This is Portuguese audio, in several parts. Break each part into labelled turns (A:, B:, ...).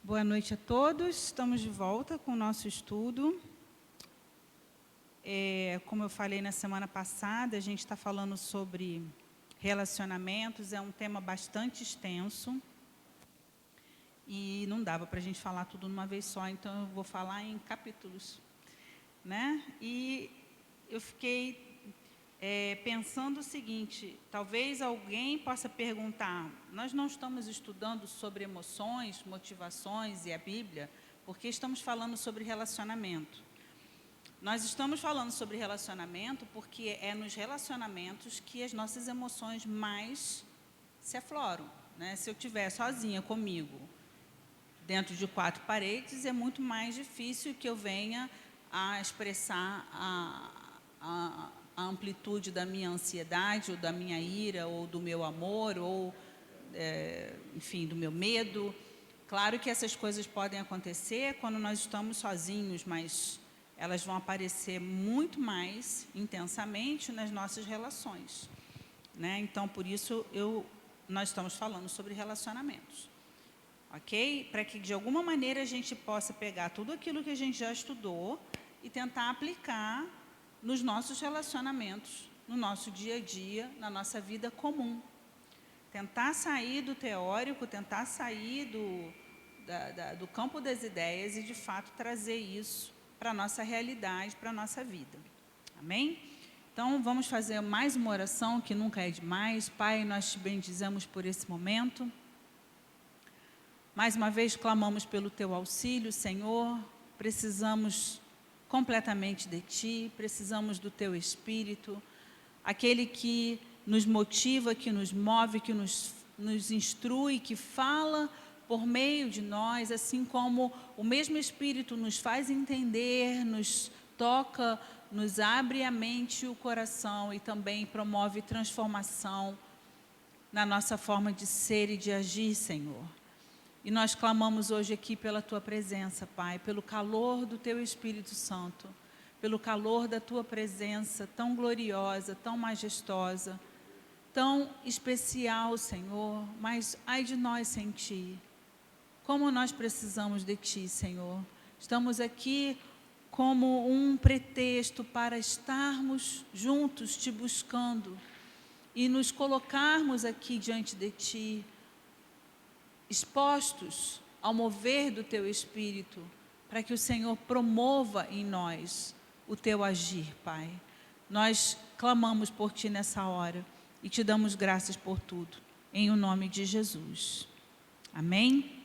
A: Boa noite a todos. Estamos de volta com o nosso estudo. Como eu falei na semana passada, a gente está falando sobre relacionamentos. É um tema bastante extenso e não dava para a gente falar tudo numa vez só, então eu vou falar em capítulos, né? E eu fiquei pensando o seguinte: talvez alguém possa perguntar, nós não estamos estudando sobre emoções, motivações e a Bíblia, porque estamos falando sobre relacionamento. Nós estamos falando sobre relacionamento porque é nos relacionamentos que as nossas emoções mais se afloram, né? Se eu estiver sozinha comigo, dentro de 4 paredes, é muito mais difícil que eu venha a expressar a amplitude da minha ansiedade, ou da minha ira, ou do meu amor, ou, enfim, do meu medo. Claro que essas coisas podem acontecer quando nós estamos sozinhos, mas elas vão aparecer muito mais intensamente nas nossas relações, né? Então, por isso, nós estamos falando sobre relacionamentos. Ok? Para que, de alguma maneira, a gente possa pegar tudo aquilo que a gente já estudou e tentar aplicar nos nossos relacionamentos, no nosso dia a dia, na nossa vida comum. Tentar sair do teórico, tentar sair do campo das ideias e, de fato, trazer isso para a nossa realidade, para a nossa vida. Amém? Então, vamos fazer mais uma oração, que nunca é demais. Pai, nós te bendizemos por esse momento. Mais uma vez, clamamos pelo teu auxílio, Senhor. Precisamos completamente de ti, precisamos do teu Espírito, aquele que nos motiva, que nos move, que nos instrui, que fala por meio de nós, assim como o mesmo Espírito nos faz entender, nos toca, nos abre a mente e o coração e também promove transformação na nossa forma de ser e de agir, Senhor. E nós clamamos hoje aqui pela Tua presença, Pai, pelo calor do Teu Espírito Santo, pelo calor da Tua presença tão gloriosa, tão majestosa, tão especial, Senhor. Mas ai de nós sem Ti, como nós precisamos de Ti, Senhor. Estamos aqui como um pretexto para estarmos juntos Te buscando e nos colocarmos aqui diante de Ti, expostos ao mover do Teu Espírito, para que o Senhor promova em nós o Teu agir, Pai. Nós clamamos por Ti nessa hora e Te damos graças por tudo, em o nome de Jesus. Amém?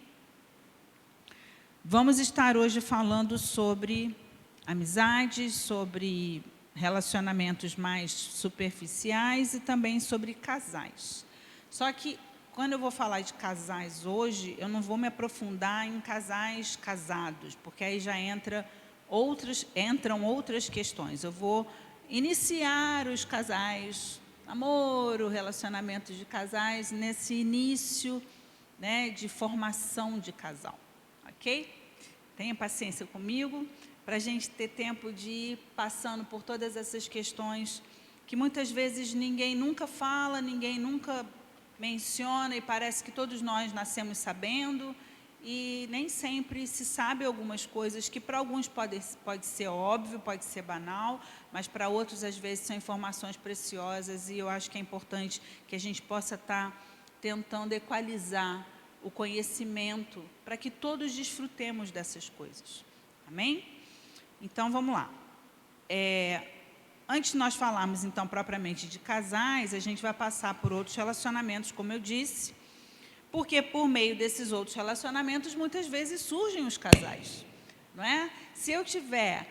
A: Vamos estar hoje falando sobre amizades, sobre relacionamentos mais superficiais e também sobre casais. Só que, quando eu vou falar de casais hoje, eu não vou me aprofundar em casais casados, porque aí já entram outras questões. Eu vou iniciar os casais, namoro, relacionamentos de casais, nesse início, né, de formação de casal. Ok? Tenha paciência comigo, para a gente ter tempo de ir passando por todas essas questões que muitas vezes ninguém nunca fala, ninguém nunca menciona, e parece que todos nós nascemos sabendo, e nem sempre se sabe algumas coisas que para alguns pode ser óbvio, pode ser banal, mas para outros às vezes são informações preciosas, e eu acho que é importante que a gente possa estar tentando equalizar o conhecimento para que todos desfrutemos dessas coisas. Amém? Então, vamos lá. Antes de nós falarmos, então, propriamente de casais, a gente vai passar por outros relacionamentos, como eu disse, porque por meio desses outros relacionamentos, muitas vezes surgem os casais, não é? Se eu estiver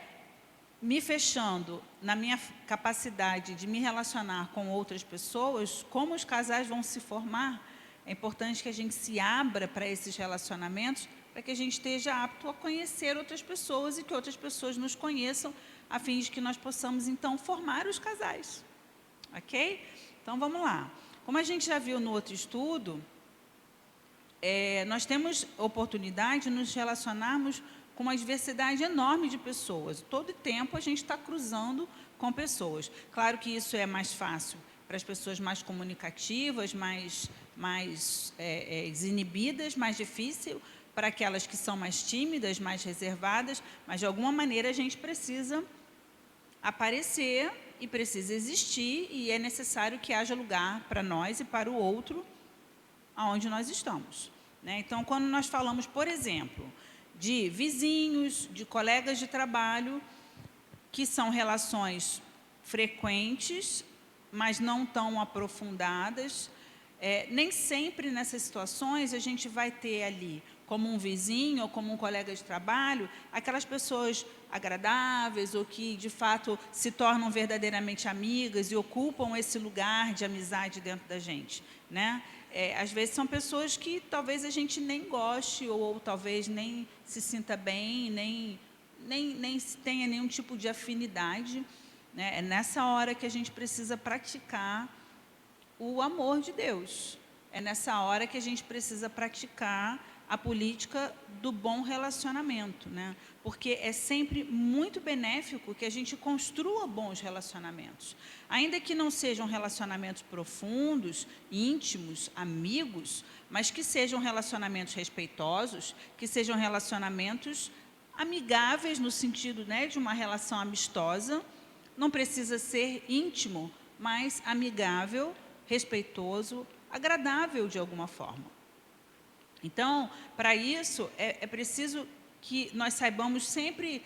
A: me fechando na minha capacidade de me relacionar com outras pessoas, como os casais vão se formar? É importante que a gente se abra para esses relacionamentos, para que a gente esteja apto a conhecer outras pessoas e que outras pessoas nos conheçam, a fim de que nós possamos, então, formar os casais. Ok? Então, vamos lá. Como a gente já viu no outro estudo, nós temos oportunidade de nos relacionarmos com uma diversidade enorme de pessoas. Todo tempo a gente está cruzando com pessoas. Claro que isso é mais fácil para as pessoas mais comunicativas, mais desinibidas, mais difícil para aquelas que são mais tímidas, mais reservadas, mas de alguma maneira a gente precisa aparecer e precisa existir, e é necessário que haja lugar para nós e para o outro aonde nós estamos, né? Então, quando nós falamos, por exemplo, de vizinhos, de colegas de trabalho, que são relações frequentes, mas não tão aprofundadas, nem sempre nessas situações a gente vai ter ali, como um vizinho ou como um colega de trabalho, aquelas pessoas agradáveis ou que, de fato, se tornam verdadeiramente amigas e ocupam esse lugar de amizade dentro da gente, né? Às vezes são pessoas que talvez a gente nem goste ou talvez nem se sinta bem, nem tenha nenhum tipo de afinidade, né? É nessa hora que a gente precisa praticar o amor de Deus. É nessa hora que a gente precisa praticar a política do bom relacionamento, né? Porque é sempre muito benéfico que a gente construa bons relacionamentos. Ainda que não sejam relacionamentos profundos, íntimos, amigos, mas que sejam relacionamentos respeitosos, que sejam relacionamentos amigáveis no sentido, né, de uma relação amistosa. Não precisa ser íntimo, mas amigável, respeitoso, agradável de alguma forma. Então, para isso, é preciso que nós saibamos sempre,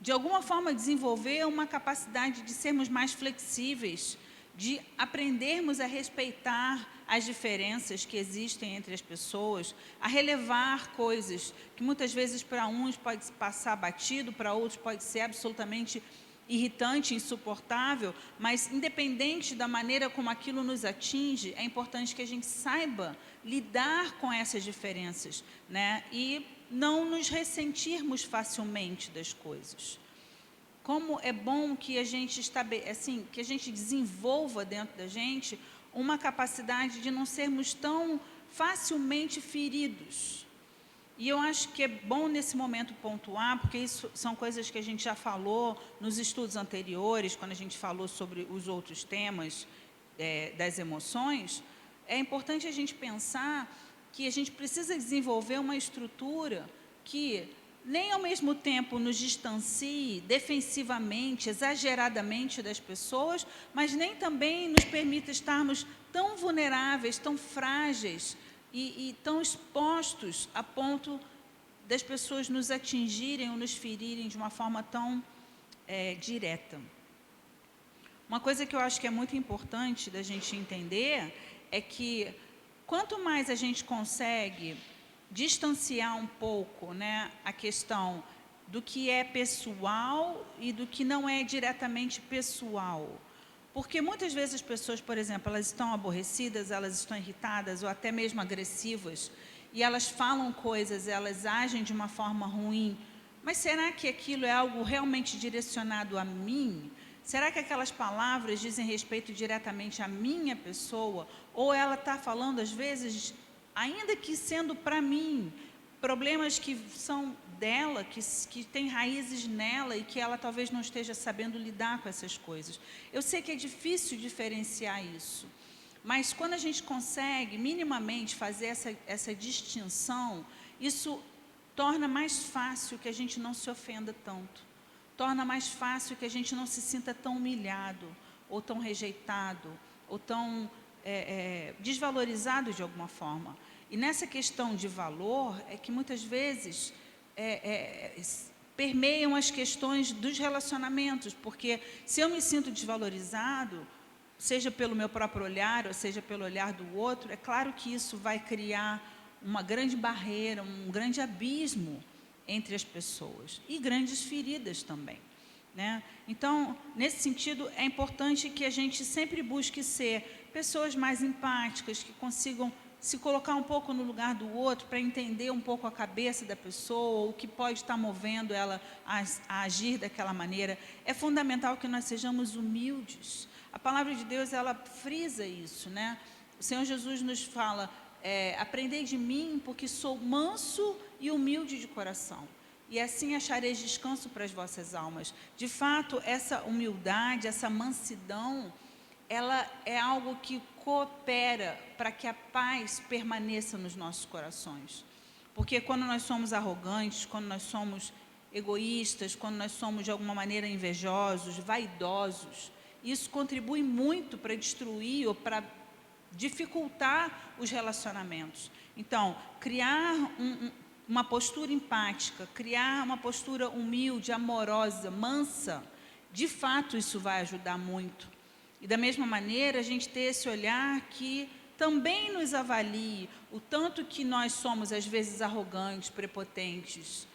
A: de alguma forma, desenvolver uma capacidade de sermos mais flexíveis, de aprendermos a respeitar as diferenças que existem entre as pessoas, a relevar coisas que muitas vezes para uns pode passar batido, para outros pode ser absolutamente irritante, insuportável, mas independente da maneira como aquilo nos atinge, é importante que a gente saiba lidar com essas diferenças, né? E não nos ressentirmos facilmente das coisas. Como é bom que a gente que a gente desenvolva dentro da gente uma capacidade de não sermos tão facilmente feridos. E eu acho que é bom nesse momento pontuar, porque isso são coisas que a gente já falou nos estudos anteriores, quando a gente falou sobre os outros temas das emoções. É importante a gente pensar que a gente precisa desenvolver uma estrutura que nem ao mesmo tempo nos distancie defensivamente, exageradamente das pessoas, mas nem também nos permita estarmos tão vulneráveis, tão frágeis, e tão expostos a ponto das pessoas nos atingirem ou nos ferirem de uma forma tão direta. Uma coisa que eu acho que é muito importante da gente entender é que quanto mais a gente consegue distanciar um pouco, né, a questão do que é pessoal e do que não é diretamente pessoal. Porque muitas vezes as pessoas, por exemplo, elas estão aborrecidas, elas estão irritadas ou até mesmo agressivas, e elas falam coisas, elas agem de uma forma ruim, mas será que aquilo é algo realmente direcionado a mim? Será que aquelas palavras dizem respeito diretamente à minha pessoa? Ou ela está falando, às vezes, ainda que sendo para mim, problemas que são dela, que tem raízes nela e que ela talvez não esteja sabendo lidar com essas coisas. Eu sei que é difícil diferenciar isso, mas quando a gente consegue minimamente fazer essa distinção, isso torna mais fácil que a gente não se ofenda tanto, torna mais fácil que a gente não se sinta tão humilhado, ou tão rejeitado, ou tão desvalorizado de alguma forma. E nessa questão de valor é que muitas vezes permeiam as questões dos relacionamentos, porque se eu me sinto desvalorizado, seja pelo meu próprio olhar, ou seja pelo olhar do outro, é claro que isso vai criar uma grande barreira, um grande abismo entre as pessoas, e grandes feridas também, né? Então, nesse sentido, é importante que a gente sempre busque ser pessoas mais empáticas, que consigam se colocar um pouco no lugar do outro para entender um pouco a cabeça da pessoa, o que pode estar movendo ela a agir daquela maneira. É fundamental que nós sejamos humildes. A palavra de Deus, ela frisa isso, né? O Senhor Jesus nos fala, aprendei de mim, porque sou manso e humilde de coração, e assim achareis descanso para as vossas almas. De fato, essa humildade, essa mansidão, ela é algo que coopera para que a paz permaneça nos nossos corações. Porque quando nós somos arrogantes, quando nós somos egoístas, quando nós somos de alguma maneira invejosos, vaidosos, isso contribui muito para destruir ou para dificultar os relacionamentos. Então, criar uma postura empática, criar uma postura humilde, amorosa, mansa, de fato isso vai ajudar muito. E da mesma maneira, a gente ter esse olhar que também nos avalie o tanto que nós somos, às vezes, arrogantes, prepotentes,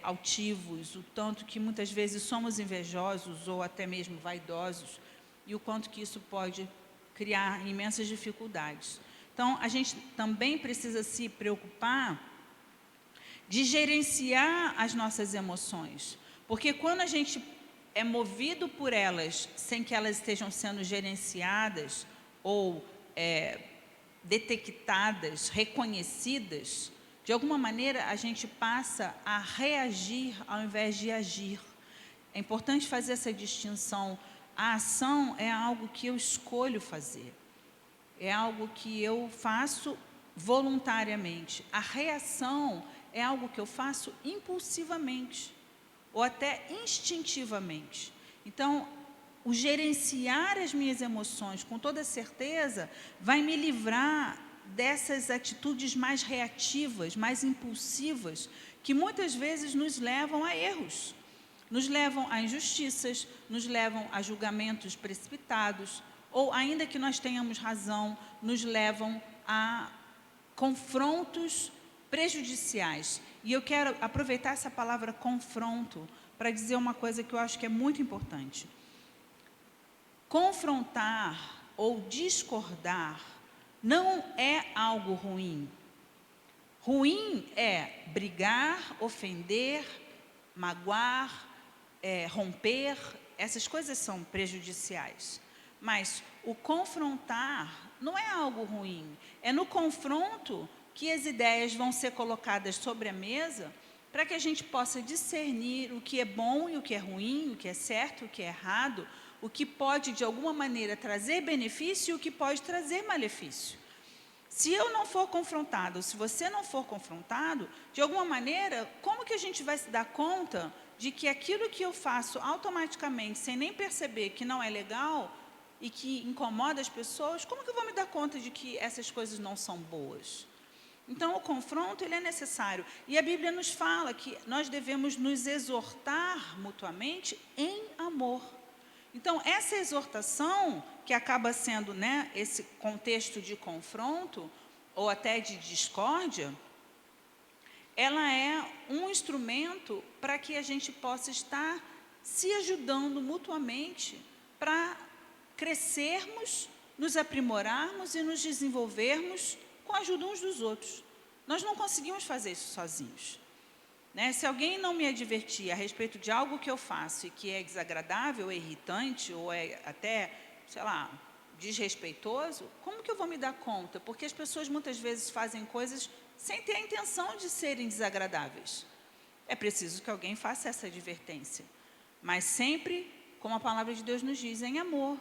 A: altivos, o tanto que muitas vezes somos invejosos ou até mesmo vaidosos, e o quanto que isso pode criar imensas dificuldades. Então, a gente também precisa se preocupar de gerenciar as nossas emoções, porque quando a gente é movido por elas, sem que elas estejam sendo gerenciadas ou detectadas, reconhecidas, de alguma maneira a gente passa a reagir ao invés de agir. É importante fazer essa distinção. A ação é algo que eu escolho fazer, é algo que eu faço voluntariamente. A reação é algo que eu faço impulsivamente ou até instintivamente. Então, o gerenciar as minhas emoções com toda certeza vai me livrar dessas atitudes mais reativas, mais impulsivas, que muitas vezes nos levam a erros, nos levam a injustiças, nos levam a julgamentos precipitados, ou ainda que nós tenhamos razão, nos levam a confrontos prejudiciais. E eu quero aproveitar essa palavra confronto para dizer uma coisa que eu acho que é muito importante. Confrontar ou discordar não é algo ruim. Ruim é brigar, ofender, magoar, romper, essas coisas são prejudiciais. Mas o confrontar não é algo ruim. É no confronto que as ideias vão ser colocadas sobre a mesa para que a gente possa discernir o que é bom e o que é ruim, o que é certo e o que é errado, o que pode, de alguma maneira, trazer benefício e o que pode trazer malefício. Se eu não for confrontado, se você não for confrontado, de alguma maneira, como que a gente vai se dar conta de que aquilo que eu faço automaticamente, sem nem perceber que não é legal e que incomoda as pessoas, como que eu vou me dar conta de que essas coisas não são boas? Então, o confronto, ele é necessário. E a Bíblia nos fala que nós devemos nos exortar mutuamente em amor. Então, essa exortação, que acaba sendo, né, esse contexto de confronto, ou até de discórdia, ela é um instrumento para que a gente possa estar se ajudando mutuamente para crescermos, nos aprimorarmos e nos desenvolvermos com a ajuda uns dos outros. Nós não conseguimos fazer isso sozinhos. Né? Se alguém não me advertir a respeito de algo que eu faço e que é desagradável, é irritante ou é até, sei lá, desrespeitoso, como que eu vou me dar conta? Porque as pessoas muitas vezes fazem coisas sem ter a intenção de serem desagradáveis. É preciso que alguém faça essa advertência. Mas sempre, como a palavra de Deus nos diz, em amor,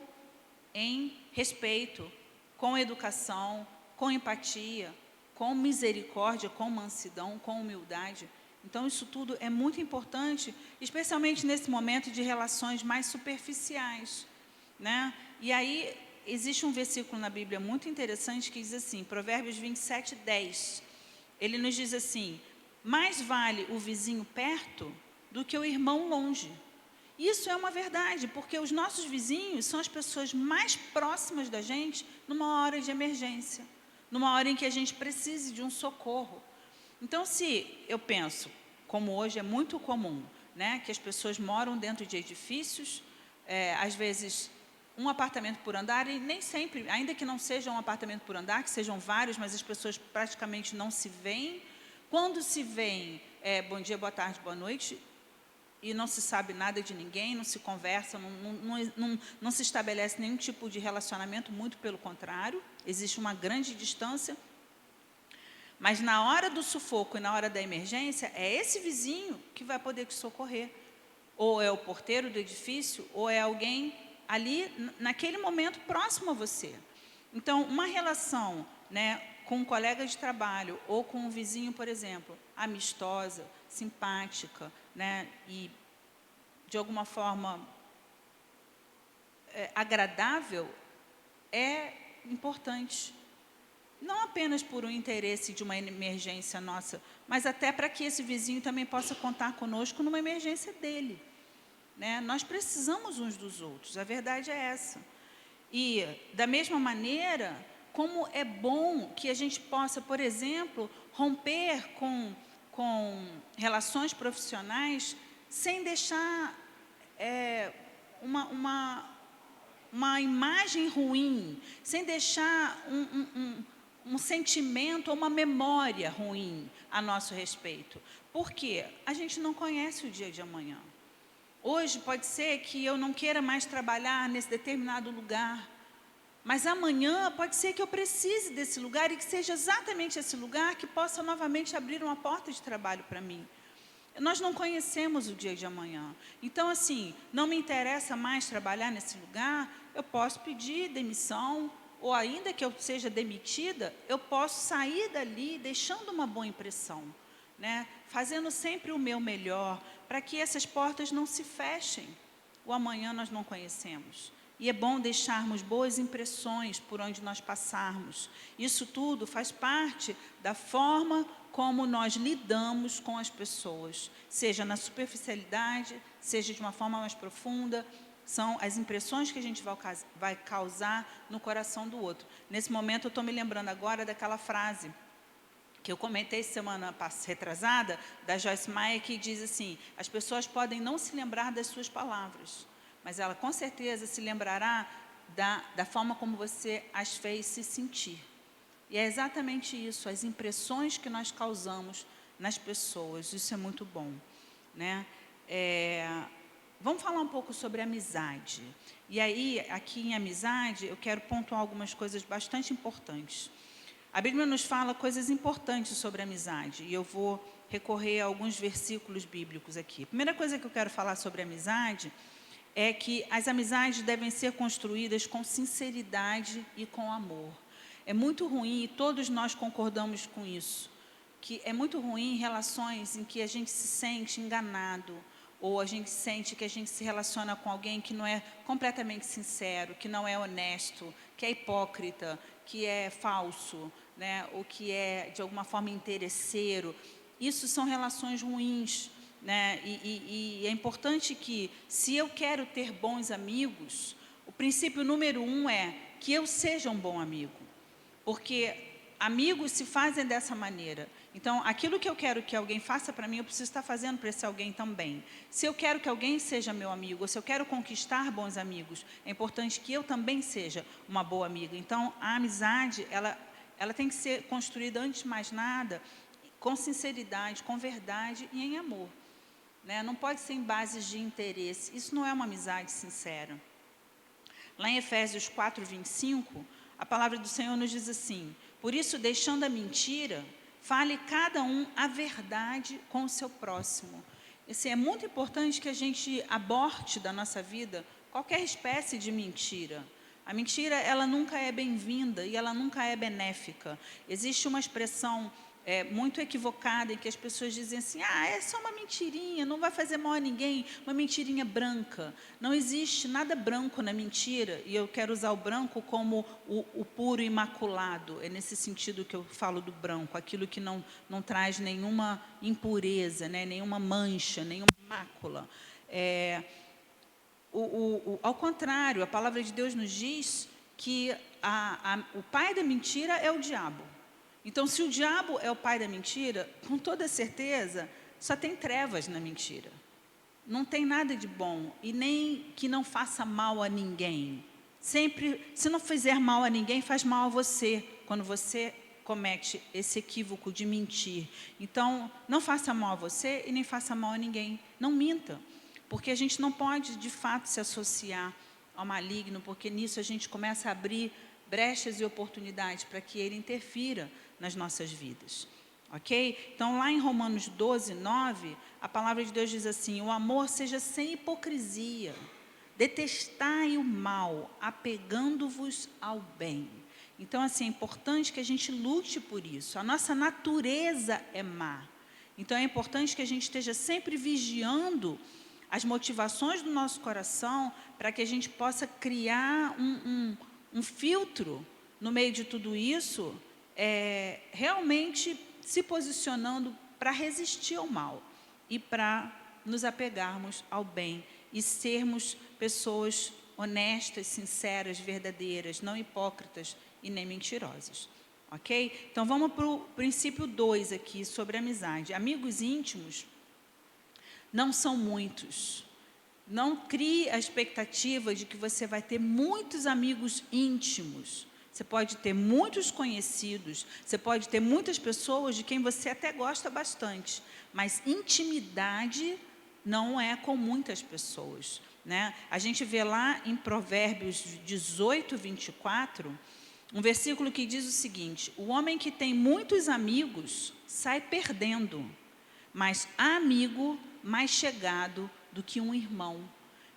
A: em respeito, com educação, com empatia, com misericórdia, com mansidão, com humildade. Então, isso tudo é muito importante, especialmente nesse momento de relações mais superficiais, né? E aí, existe um versículo na Bíblia muito interessante que diz assim, Provérbios 27, 10. Ele nos diz assim, mais vale o vizinho perto do que o irmão longe. Isso é uma verdade, porque os nossos vizinhos são as pessoas mais próximas da gente numa hora de emergência, numa hora em que a gente precise de um socorro. Então, se eu penso, como hoje é muito comum, né, que as pessoas moram dentro de edifícios, às vezes um apartamento por andar, e nem sempre, ainda que não seja um apartamento por andar, que sejam vários, mas as pessoas praticamente não se veem. Quando se veem, bom dia, boa tarde, boa noite, e não se sabe nada de ninguém, não se conversa, não se estabelece nenhum tipo de relacionamento, muito pelo contrário, existe uma grande distância. Mas na hora do sufoco e na hora da emergência, é esse vizinho que vai poder te socorrer. Ou é o porteiro do edifício, ou é alguém ali, naquele momento, próximo a você. Então, uma relação, né, com um colega de trabalho ou com um vizinho, por exemplo, amistosa, simpática, né, e de alguma forma agradável, é importante. Não apenas por um interesse de uma emergência nossa, mas até para que esse vizinho também possa contar conosco numa emergência dele, né? Nós precisamos uns dos outros, a verdade é essa. E, da mesma maneira, como é bom que a gente possa, por exemplo, romper com relações profissionais sem deixar uma imagem ruim, sem deixar um sentimento ou uma memória ruim a nosso respeito. Por quê? A gente não conhece o dia de amanhã. Hoje pode ser que eu não queira mais trabalhar nesse determinado lugar, mas amanhã pode ser que eu precise desse lugar e que seja exatamente esse lugar que possa novamente abrir uma porta de trabalho para mim. Nós não conhecemos o dia de amanhã. Então, assim, não me interessa mais trabalhar nesse lugar, eu posso pedir demissão, ou ainda que eu seja demitida, eu posso sair dali deixando uma boa impressão, né? Fazendo sempre o meu melhor, para que essas portas não se fechem. O amanhã nós não conhecemos. E é bom deixarmos boas impressões por onde nós passarmos. Isso tudo faz parte da forma como nós lidamos com as pessoas, seja na superficialidade, seja de uma forma mais profunda, são as impressões que a gente vai causar no coração do outro. Nesse momento, eu estou me lembrando agora daquela frase que eu comentei semana retrasada, da Joyce Meyer, que diz assim: as pessoas podem não se lembrar das suas palavras, mas ela com certeza se lembrará da forma como você as fez se sentir. E é exatamente isso, as impressões que nós causamos nas pessoas, isso é muito bom, né? Vamos falar um pouco sobre amizade. E aí, aqui em amizade, eu quero pontuar algumas coisas bastante importantes. A Bíblia nos fala coisas importantes sobre a amizade, e eu vou recorrer a alguns versículos bíblicos aqui. A primeira coisa que eu quero falar sobre amizade é que as amizades devem ser construídas com sinceridade e com amor. É muito ruim, e todos nós concordamos com isso, que é muito ruim em relações em que a gente se sente enganado, ou a gente sente que a gente se relaciona com alguém que não é completamente sincero, que não é honesto, que é hipócrita, que é falso, né? Ou que é, de alguma forma, interesseiro. Isso são relações ruins, né? E é importante que, se eu quero ter bons amigos, o princípio número 1 é que eu seja um bom amigo. Porque amigos se fazem dessa maneira. Então, aquilo que eu quero que alguém faça para mim, eu preciso estar fazendo para esse alguém também. Se eu quero que alguém seja meu amigo, ou se eu quero conquistar bons amigos, é importante que eu também seja uma boa amiga. Então, a amizade, ela tem que ser construída, antes de mais nada, com sinceridade, com verdade e em amor, né? Não pode ser em bases de interesse. Isso não é uma amizade sincera. Lá em Efésios 4:25, a palavra do Senhor nos diz assim: por isso, deixando a mentira, fale cada um a verdade com o seu próximo. É muito importante que a gente aborte da nossa vida qualquer espécie de mentira. A mentira, ela nunca é bem-vinda e ela nunca é benéfica. Existe uma expressão muito equivocada em que as pessoas dizem assim: é só uma mentirinha, não vai fazer mal a ninguém, uma mentirinha branca. Não existe nada branco na mentira, e eu quero usar o branco como o puro imaculado. É nesse sentido que eu falo do branco, aquilo que não traz nenhuma impureza, né, nenhuma mancha, nenhuma mácula. Ao contrário, a palavra de Deus nos diz que o pai da mentira é o diabo. Então, se o diabo é o pai da mentira, com toda certeza, só tem trevas na mentira. Não tem nada de bom, e nem que não faça mal a ninguém. Sempre, se não fizer mal a ninguém, faz mal a você, quando você comete esse equívoco de mentir. Então, não faça mal a você e nem faça mal a ninguém. Não minta, porque a gente não pode, de fato, se associar ao maligno, porque nisso a gente começa a abrir brechas e oportunidades para que ele interfira nas nossas vidas, ok? Então, lá em Romanos 12:9, a palavra de Deus diz assim: o amor seja sem hipocrisia, detestai o mal, apegando-vos ao bem. Então, assim, é importante que a gente lute por isso. A nossa natureza é má. Então, é importante que a gente esteja sempre vigiando as motivações do nosso coração para que a gente possa criar um filtro no meio de tudo isso, realmente se posicionando para resistir ao mal e para nos apegarmos ao bem e sermos pessoas honestas, sinceras, verdadeiras, não hipócritas e nem mentirosas. Ok? Então, vamos para o princípio 2 aqui, sobre amizade. Amigos íntimos não são muitos. Não crie a expectativa de que você vai ter muitos amigos íntimos. Você pode ter muitos conhecidos, você pode ter muitas pessoas de quem você até gosta bastante, mas intimidade não é com muitas pessoas, né? A gente vê lá em Provérbios 18, 24, um versículo que diz o seguinte: o homem que tem muitos amigos sai perdendo, mas há amigo mais chegado do que um irmão.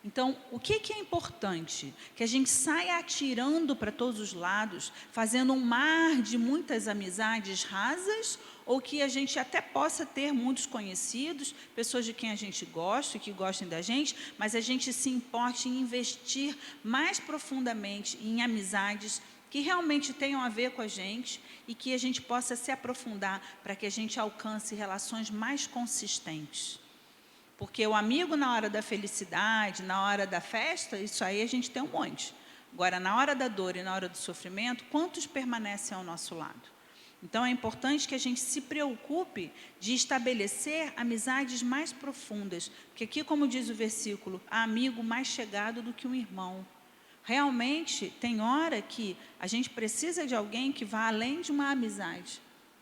A: Então, o que é importante? Que a gente saia atirando para todos os lados, fazendo um mar de muitas amizades rasas, ou que a gente até possa ter muitos conhecidos, pessoas de quem a gente gosta e que gostem da gente, mas a gente se importe em investir mais profundamente em amizades que realmente tenham a ver com a gente e que a gente possa se aprofundar para que a gente alcance relações mais consistentes. Porque o amigo na hora da felicidade, na hora da festa, isso aí a gente tem um monte. Agora, na hora da dor e na hora do sofrimento, quantos permanecem ao nosso lado? Então, é importante que a gente se preocupe de estabelecer amizades mais profundas. Porque aqui, como diz o versículo, há amigo mais chegado do que um irmão. Realmente, tem hora que a gente precisa de alguém que vá além de uma amizade,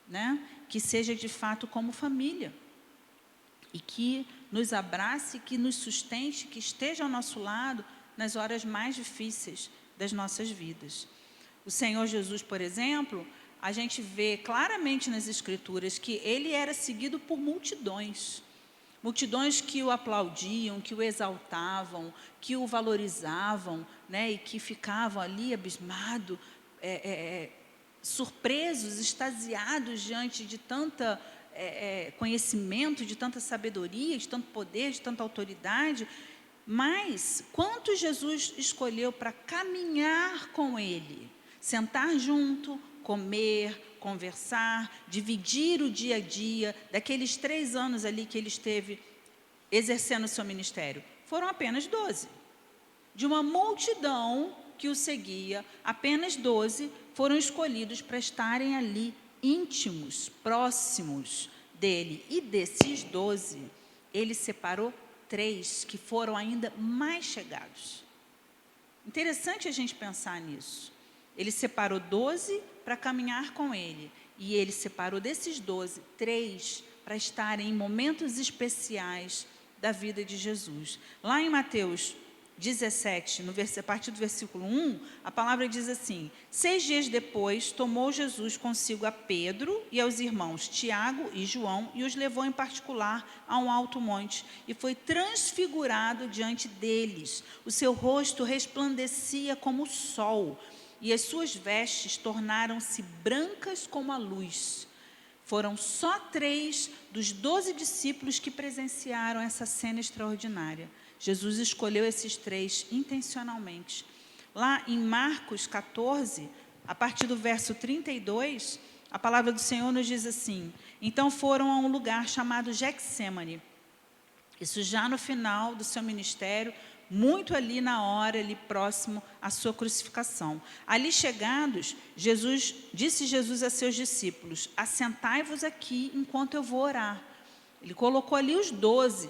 A: né? Que seja de fato como família. E que nos abrace, que nos sustente, que esteja ao nosso lado nas horas mais difíceis das nossas vidas. O Senhor Jesus, por exemplo, a gente vê claramente nas Escrituras que ele era seguido por multidões. Multidões que o aplaudiam, que o exaltavam, que o valorizavam, né, e que ficavam ali abismados, surpresos, extasiados diante de tanta conhecimento, de tanta sabedoria, de tanto poder, de tanta autoridade. Mas quantos Jesus escolheu para caminhar com ele, sentar junto, comer, conversar, dividir o dia a dia, daqueles 3 anos ali que ele esteve exercendo o seu ministério? Foram apenas 12. De uma multidão que o seguia, apenas 12 foram escolhidos para estarem ali íntimos, próximos dele. E desses 12, ele separou 3 que foram ainda mais chegados. Interessante a gente pensar nisso. Ele separou 12 para caminhar com ele. E ele separou desses 12, 3 para estarem em momentos especiais da vida de Jesus. Lá em Mateus 17, a partir do versículo 1, a palavra diz assim: 6 dias depois, tomou Jesus consigo a Pedro e aos irmãos Tiago e João e os levou em particular a um alto monte e foi transfigurado diante deles. O seu rosto resplandecia como o sol e as suas vestes tornaram-se brancas como a luz. Foram só 3 dos 12 discípulos que presenciaram essa cena extraordinária. Jesus escolheu esses 3 intencionalmente. Lá em Marcos 14, a partir do verso 32, a palavra do Senhor nos diz assim: então foram a um lugar chamado Getsêmani. Isso já no final do seu ministério, muito ali na hora, ali próximo à sua crucificação. Ali chegados, disse Jesus a seus discípulos: assentai-vos aqui enquanto eu vou orar. Ele colocou ali os 12,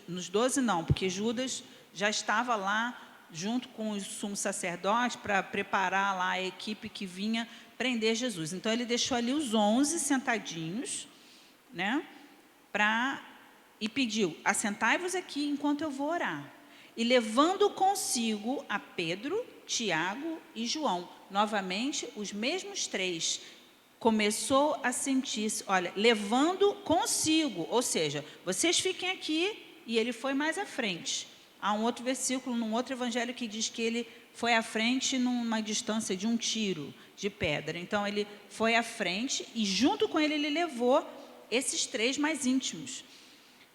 A: nos 12 não, porque Judas já estava lá junto com os sumos sacerdotes para preparar lá a equipe que vinha prender Jesus. Então, ele deixou ali os 11 sentadinhos, né, e pediu: assentai-vos aqui enquanto eu vou orar. E levando consigo a Pedro, Tiago e João, novamente os mesmos 3, começou a sentir-se, olha, levando consigo, ou seja, vocês fiquem aqui, e ele foi mais à frente. Há um outro versículo, num outro evangelho, que diz que ele foi à frente numa distância de um tiro de pedra. Então, ele foi à frente e, junto com ele, ele levou esses 3 mais íntimos.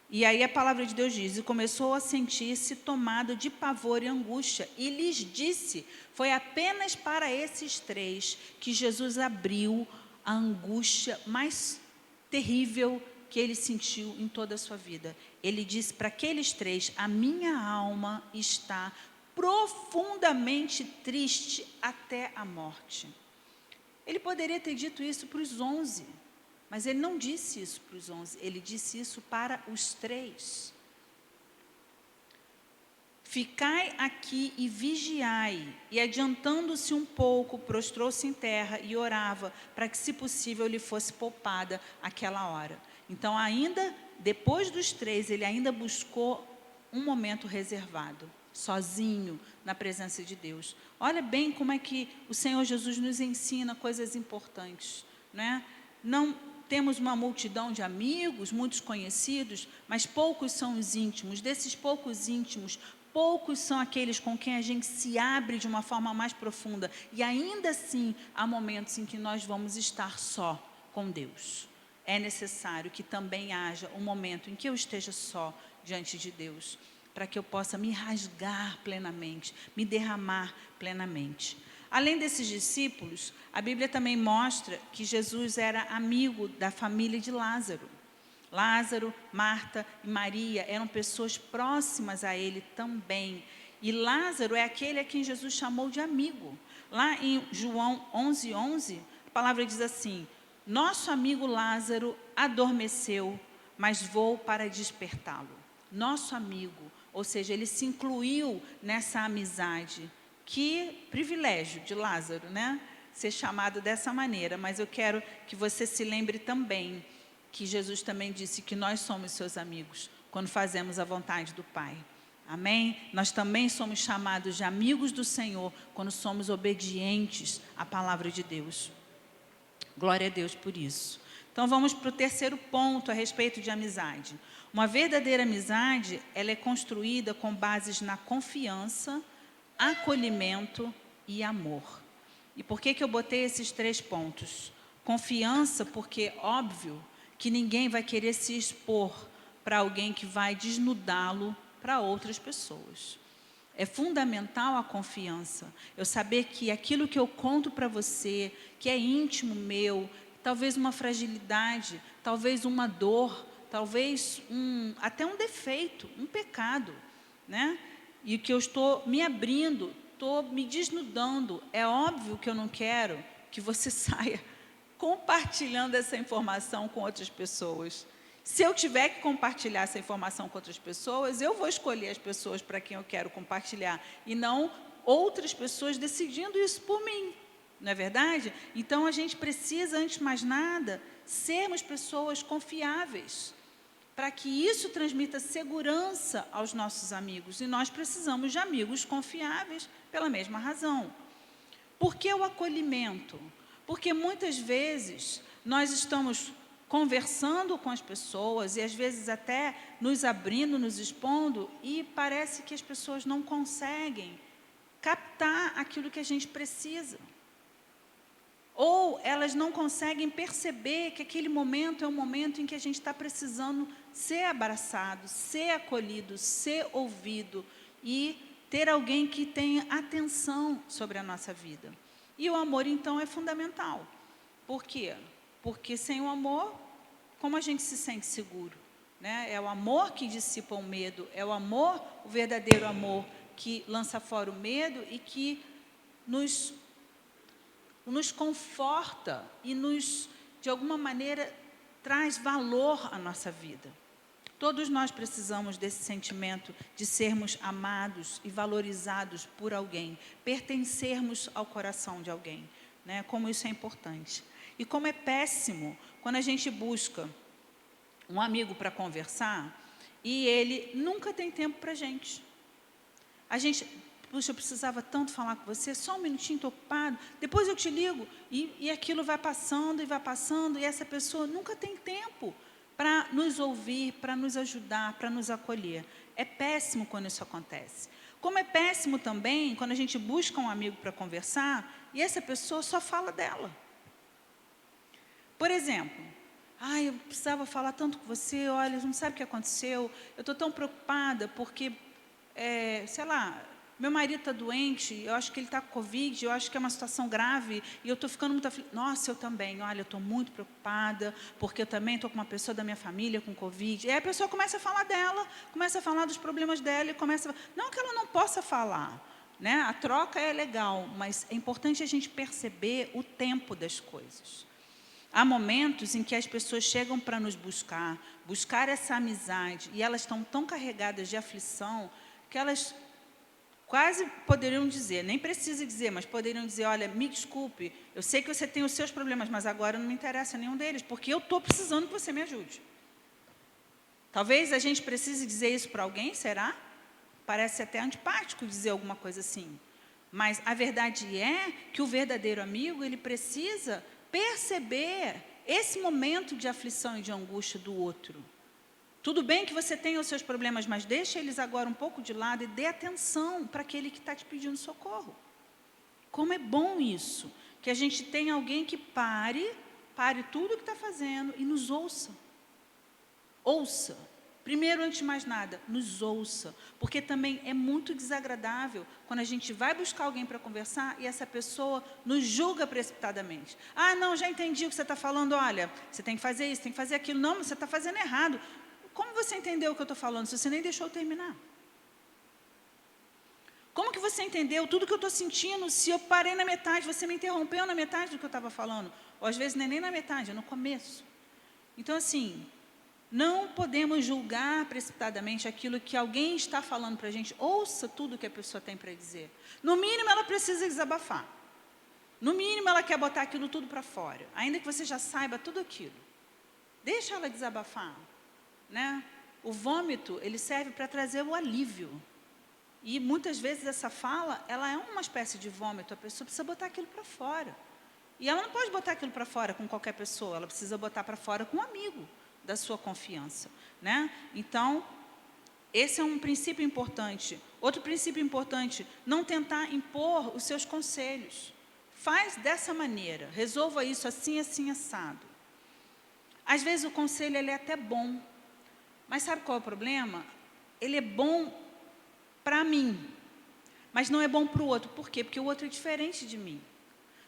A: E aí a palavra de Deus diz, e começou a sentir-se tomado de pavor e angústia, e lhes disse, foi apenas para esses 3 que Jesus abriu a angústia mais terrível que ele sentiu em toda a sua vida. Ele disse para aqueles 3, a minha alma está profundamente triste até a morte. Ele poderia ter dito isso para os 11, mas ele não disse isso para os 11, ele disse isso para os 3. Ficai aqui e vigiai. E adiantando-se um pouco, prostrou-se em terra e orava, para que, se possível, lhe fosse poupada aquela hora. Então, ainda depois dos 3, ele ainda buscou um momento reservado, sozinho, na presença de Deus. Olha bem como é que o Senhor Jesus nos ensina coisas importantes, né? Não temos uma multidão de amigos, muitos conhecidos, mas poucos são os íntimos. Desses poucos íntimos, poucos são aqueles com quem a gente se abre de uma forma mais profunda. E ainda assim, há momentos em que nós vamos estar só com Deus. É necessário que também haja um momento em que eu esteja só diante de Deus, para que eu possa me rasgar plenamente, me derramar plenamente. Além desses discípulos, a Bíblia também mostra que Jesus era amigo da família de Lázaro. Lázaro, Marta e Maria eram pessoas próximas a ele também. E Lázaro é aquele a quem Jesus chamou de amigo. Lá em João 11:11, a palavra diz assim, nosso amigo Lázaro adormeceu, mas vou para despertá-lo. Nosso amigo, ou seja, ele se incluiu nessa amizade. Que privilégio de Lázaro, né? Ser chamado dessa maneira, mas eu quero que você se lembre também que Jesus também disse que nós somos seus amigos, quando fazemos a vontade do Pai. Amém? Nós também somos chamados de amigos do Senhor, quando somos obedientes à palavra de Deus. Glória a Deus por isso. Então, vamos para o terceiro ponto a respeito de amizade. Uma verdadeira amizade, ela é construída com bases na confiança, acolhimento e amor. E por que eu botei esses 3 pontos? Confiança, porque óbvio que ninguém vai querer se expor para alguém que vai desnudá-lo para outras pessoas. É fundamental a confiança. Eu saber que aquilo que eu conto para você, que é íntimo meu, talvez uma fragilidade, talvez uma dor, talvez até um defeito, um pecado, né? E que eu estou me abrindo, estou me desnudando. É óbvio que eu não quero que você saia compartilhando essa informação com outras pessoas. Se eu tiver que compartilhar essa informação com outras pessoas, eu vou escolher as pessoas para quem eu quero compartilhar, e não outras pessoas decidindo isso por mim. Não é verdade? Então, a gente precisa, antes de mais nada, sermos pessoas confiáveis, para que isso transmita segurança aos nossos amigos. E nós precisamos de amigos confiáveis pela mesma razão. Por que o acolhimento? Porque muitas vezes nós estamos conversando com as pessoas e às vezes até nos abrindo, nos expondo, e parece que as pessoas não conseguem captar aquilo que a gente precisa. Ou elas não conseguem perceber que aquele momento é um momento em que a gente está precisando ser abraçado, ser acolhido, ser ouvido e ter alguém que tenha atenção sobre a nossa vida. E o amor, então, é fundamental. Por quê? Porque sem o amor, como a gente se sente seguro? Né? É o amor que dissipa o medo, é o amor, o verdadeiro amor, que lança fora o medo e que nos conforta e de alguma maneira, traz valor à nossa vida. Todos nós precisamos desse sentimento de sermos amados e valorizados por alguém, pertencermos ao coração de alguém, né? Como isso é importante. E como é péssimo quando a gente busca um amigo para conversar e ele nunca tem tempo para a gente. Puxa, eu precisava tanto falar com você, só um minutinho, estou ocupado, depois eu te ligo, e aquilo vai passando, e essa pessoa nunca tem tempo para nos ouvir, para nos ajudar, para nos acolher. É péssimo quando isso acontece. Como é péssimo também quando a gente busca um amigo para conversar e essa pessoa só fala dela. Por exemplo, eu precisava falar tanto com você, olha, não sabe o que aconteceu, eu estou tão preocupada porque, sei lá, meu marido está doente, eu acho que ele está com Covid, eu acho que é uma situação grave, e eu estou ficando muito aflita. Nossa, eu também, olha, eu estou muito preocupada, porque eu também estou com uma pessoa da minha família com Covid. E aí a pessoa começa a falar dela, começa a falar dos problemas dela, e não que ela não possa falar, né? A troca é legal, mas é importante a gente perceber o tempo das coisas. Há momentos em que as pessoas chegam para nos buscar essa amizade, e elas estão tão carregadas de aflição, que elas quase poderiam dizer, nem precisa dizer, mas poderiam dizer, olha, me desculpe, eu sei que você tem os seus problemas, mas agora não me interessa nenhum deles, porque eu estou precisando que você me ajude. Talvez a gente precise dizer isso para alguém, será? Parece até antipático dizer alguma coisa assim. Mas a verdade é que o verdadeiro amigo, ele precisa perceber esse momento de aflição e de angústia do outro. Tudo bem que você tenha os seus problemas, mas deixa eles agora um pouco de lado e dê atenção para aquele que está te pedindo socorro. Como é bom isso, que a gente tenha alguém que pare tudo o que está fazendo e nos ouça. Ouça. Primeiro, antes de mais nada, nos ouça, porque também é muito desagradável quando a gente vai buscar alguém para conversar e essa pessoa nos julga precipitadamente. Não, já entendi o que você está falando, olha, você tem que fazer isso, tem que fazer aquilo. Não, você está fazendo errado. Como você entendeu o que eu estou falando, se você nem deixou eu terminar? Como que você entendeu tudo que eu estou sentindo, se eu parei na metade, você me interrompeu na metade do que eu estava falando? Ou às vezes nem na metade, é no começo. Então, assim, não podemos julgar precipitadamente aquilo que alguém está falando para a gente. Ouça tudo que a pessoa tem para dizer. No mínimo, ela precisa desabafar. No mínimo, ela quer botar aquilo tudo para fora. Ainda que você já saiba tudo aquilo. Deixa ela desabafar. Né? O vômito, ele serve para trazer o alívio. E muitas vezes essa fala, ela é uma espécie de vômito. A pessoa precisa botar aquilo para fora. E ela não pode botar aquilo para fora com qualquer pessoa. Ela precisa botar para fora com um amigo da sua confiança. Né? Então, esse é um princípio importante. Outro princípio importante, não tentar impor os seus conselhos. Faz dessa maneira. Resolva isso assim, assim, assado. Às vezes o conselho ele é até bom. Mas sabe qual é o problema? Ele é bom para mim, mas não é bom para o outro. Por quê? Porque o outro é diferente de mim.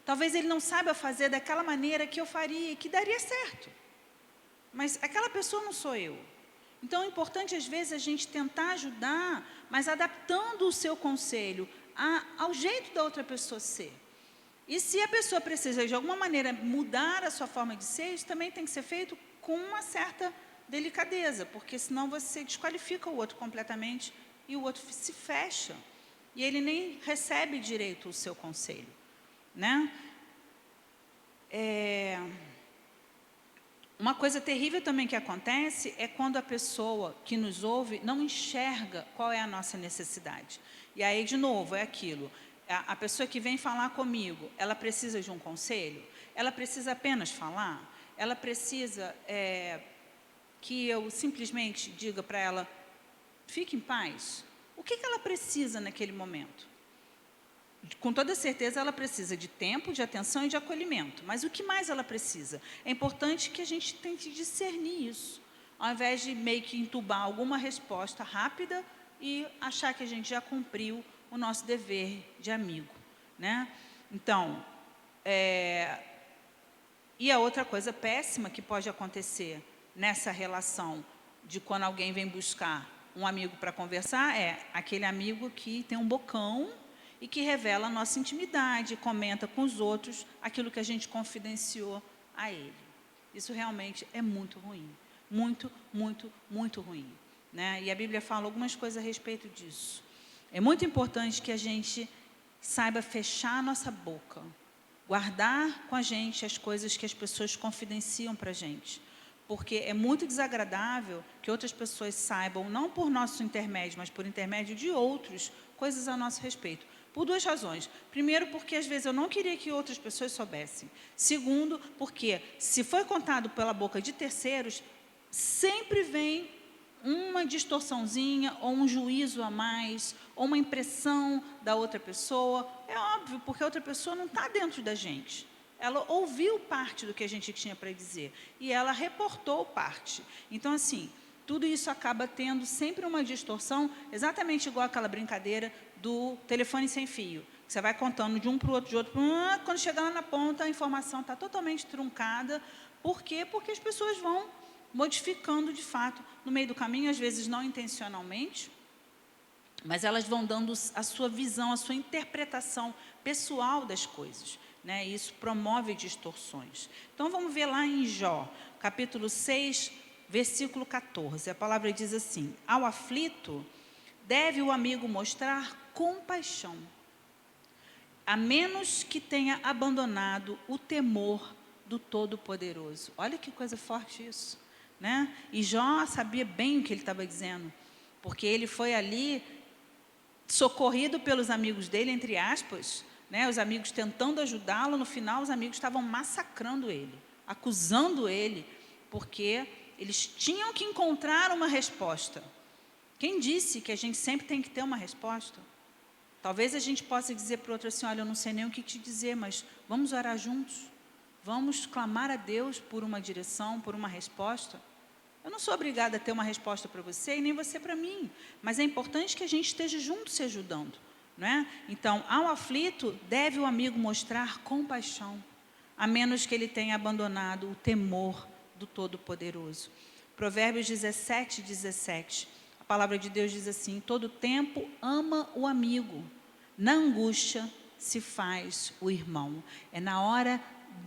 A: Talvez ele não saiba fazer daquela maneira que eu faria e que daria certo. Mas aquela pessoa não sou eu. Então é importante, às vezes, a gente tentar ajudar, mas adaptando o seu conselho ao jeito da outra pessoa ser. E se a pessoa precisa, de alguma maneira, mudar a sua forma de ser, isso também tem que ser feito com uma certa delicadeza, porque senão você desqualifica o outro completamente e o outro se fecha e ele nem recebe direito o seu conselho, né? Uma coisa terrível também que acontece é quando a pessoa que nos ouve não enxerga qual é a nossa necessidade. E aí, de novo, é aquilo. A pessoa que vem falar comigo, ela precisa de um conselho? Ela precisa apenas falar? Ela precisa que eu simplesmente diga para ela, fique em paz? O que ela precisa naquele momento? Com toda certeza ela precisa de tempo, de atenção e de acolhimento. Mas o que mais ela precisa? É importante que a gente tente discernir isso, ao invés de meio que entubar alguma resposta rápida e achar que a gente já cumpriu o nosso dever de amigo, né? Então, e a outra coisa péssima que pode acontecer nessa relação de quando alguém vem buscar um amigo para conversar é aquele amigo que tem um bocão e que revela a nossa intimidade, comenta com os outros aquilo que a gente confidenciou a ele. Isso realmente é muito ruim. Muito, muito, muito ruim. Né? E a Bíblia fala algumas coisas a respeito disso. É muito importante que a gente saiba fechar a nossa boca, guardar com a gente as coisas que as pessoas confidenciam para a gente. Porque é muito desagradável que outras pessoas saibam, não por nosso intermédio, mas por intermédio de outros, coisas a nosso respeito. Por duas razões. Primeiro, porque às vezes eu não queria que outras pessoas soubessem. Segundo, porque se foi contado pela boca de terceiros, sempre vem uma distorçãozinha, ou um juízo a mais, ou uma impressão da outra pessoa. É óbvio, porque a outra pessoa não está dentro da gente. Ela ouviu parte do que a gente tinha para dizer, e ela reportou parte. Então, assim, tudo isso acaba tendo sempre uma distorção, exatamente igual aquela brincadeira do telefone sem fio. Você vai contando de um para o outro, de outro para o outro, quando chegar lá na ponta, a informação está totalmente truncada. Por quê? Porque as pessoas vão modificando, de fato, no meio do caminho, às vezes não intencionalmente, mas elas vão dando a sua visão, a sua interpretação pessoal das coisas, né? Isso promove distorções. Então, vamos ver lá em Jó, capítulo 6, versículo 14. A palavra diz assim: ao aflito deve o amigo mostrar compaixão, a menos que tenha abandonado o temor do Todo-Poderoso. Olha que coisa forte isso, né? E Jó sabia bem o que ele estava dizendo, porque ele foi ali socorrido pelos amigos dele, entre aspas, né? Os amigos tentando ajudá-lo, no final os amigos estavam massacrando ele, acusando ele, porque eles tinham que encontrar uma resposta. Quem disse que a gente sempre tem que ter uma resposta? Talvez a gente possa dizer para o outro assim: olha, eu não sei nem o que te dizer, mas vamos orar juntos, vamos clamar a Deus por uma direção, por uma resposta. Eu não sou obrigada a ter uma resposta para você e nem você para mim, mas é importante que a gente esteja junto se ajudando, não é? Então, ao aflito, deve o amigo mostrar compaixão, a menos que ele tenha abandonado o temor do Todo-Poderoso. Provérbios 17, 17. A palavra de Deus diz assim: todo tempo ama o amigo, na angústia se faz o irmão. É na hora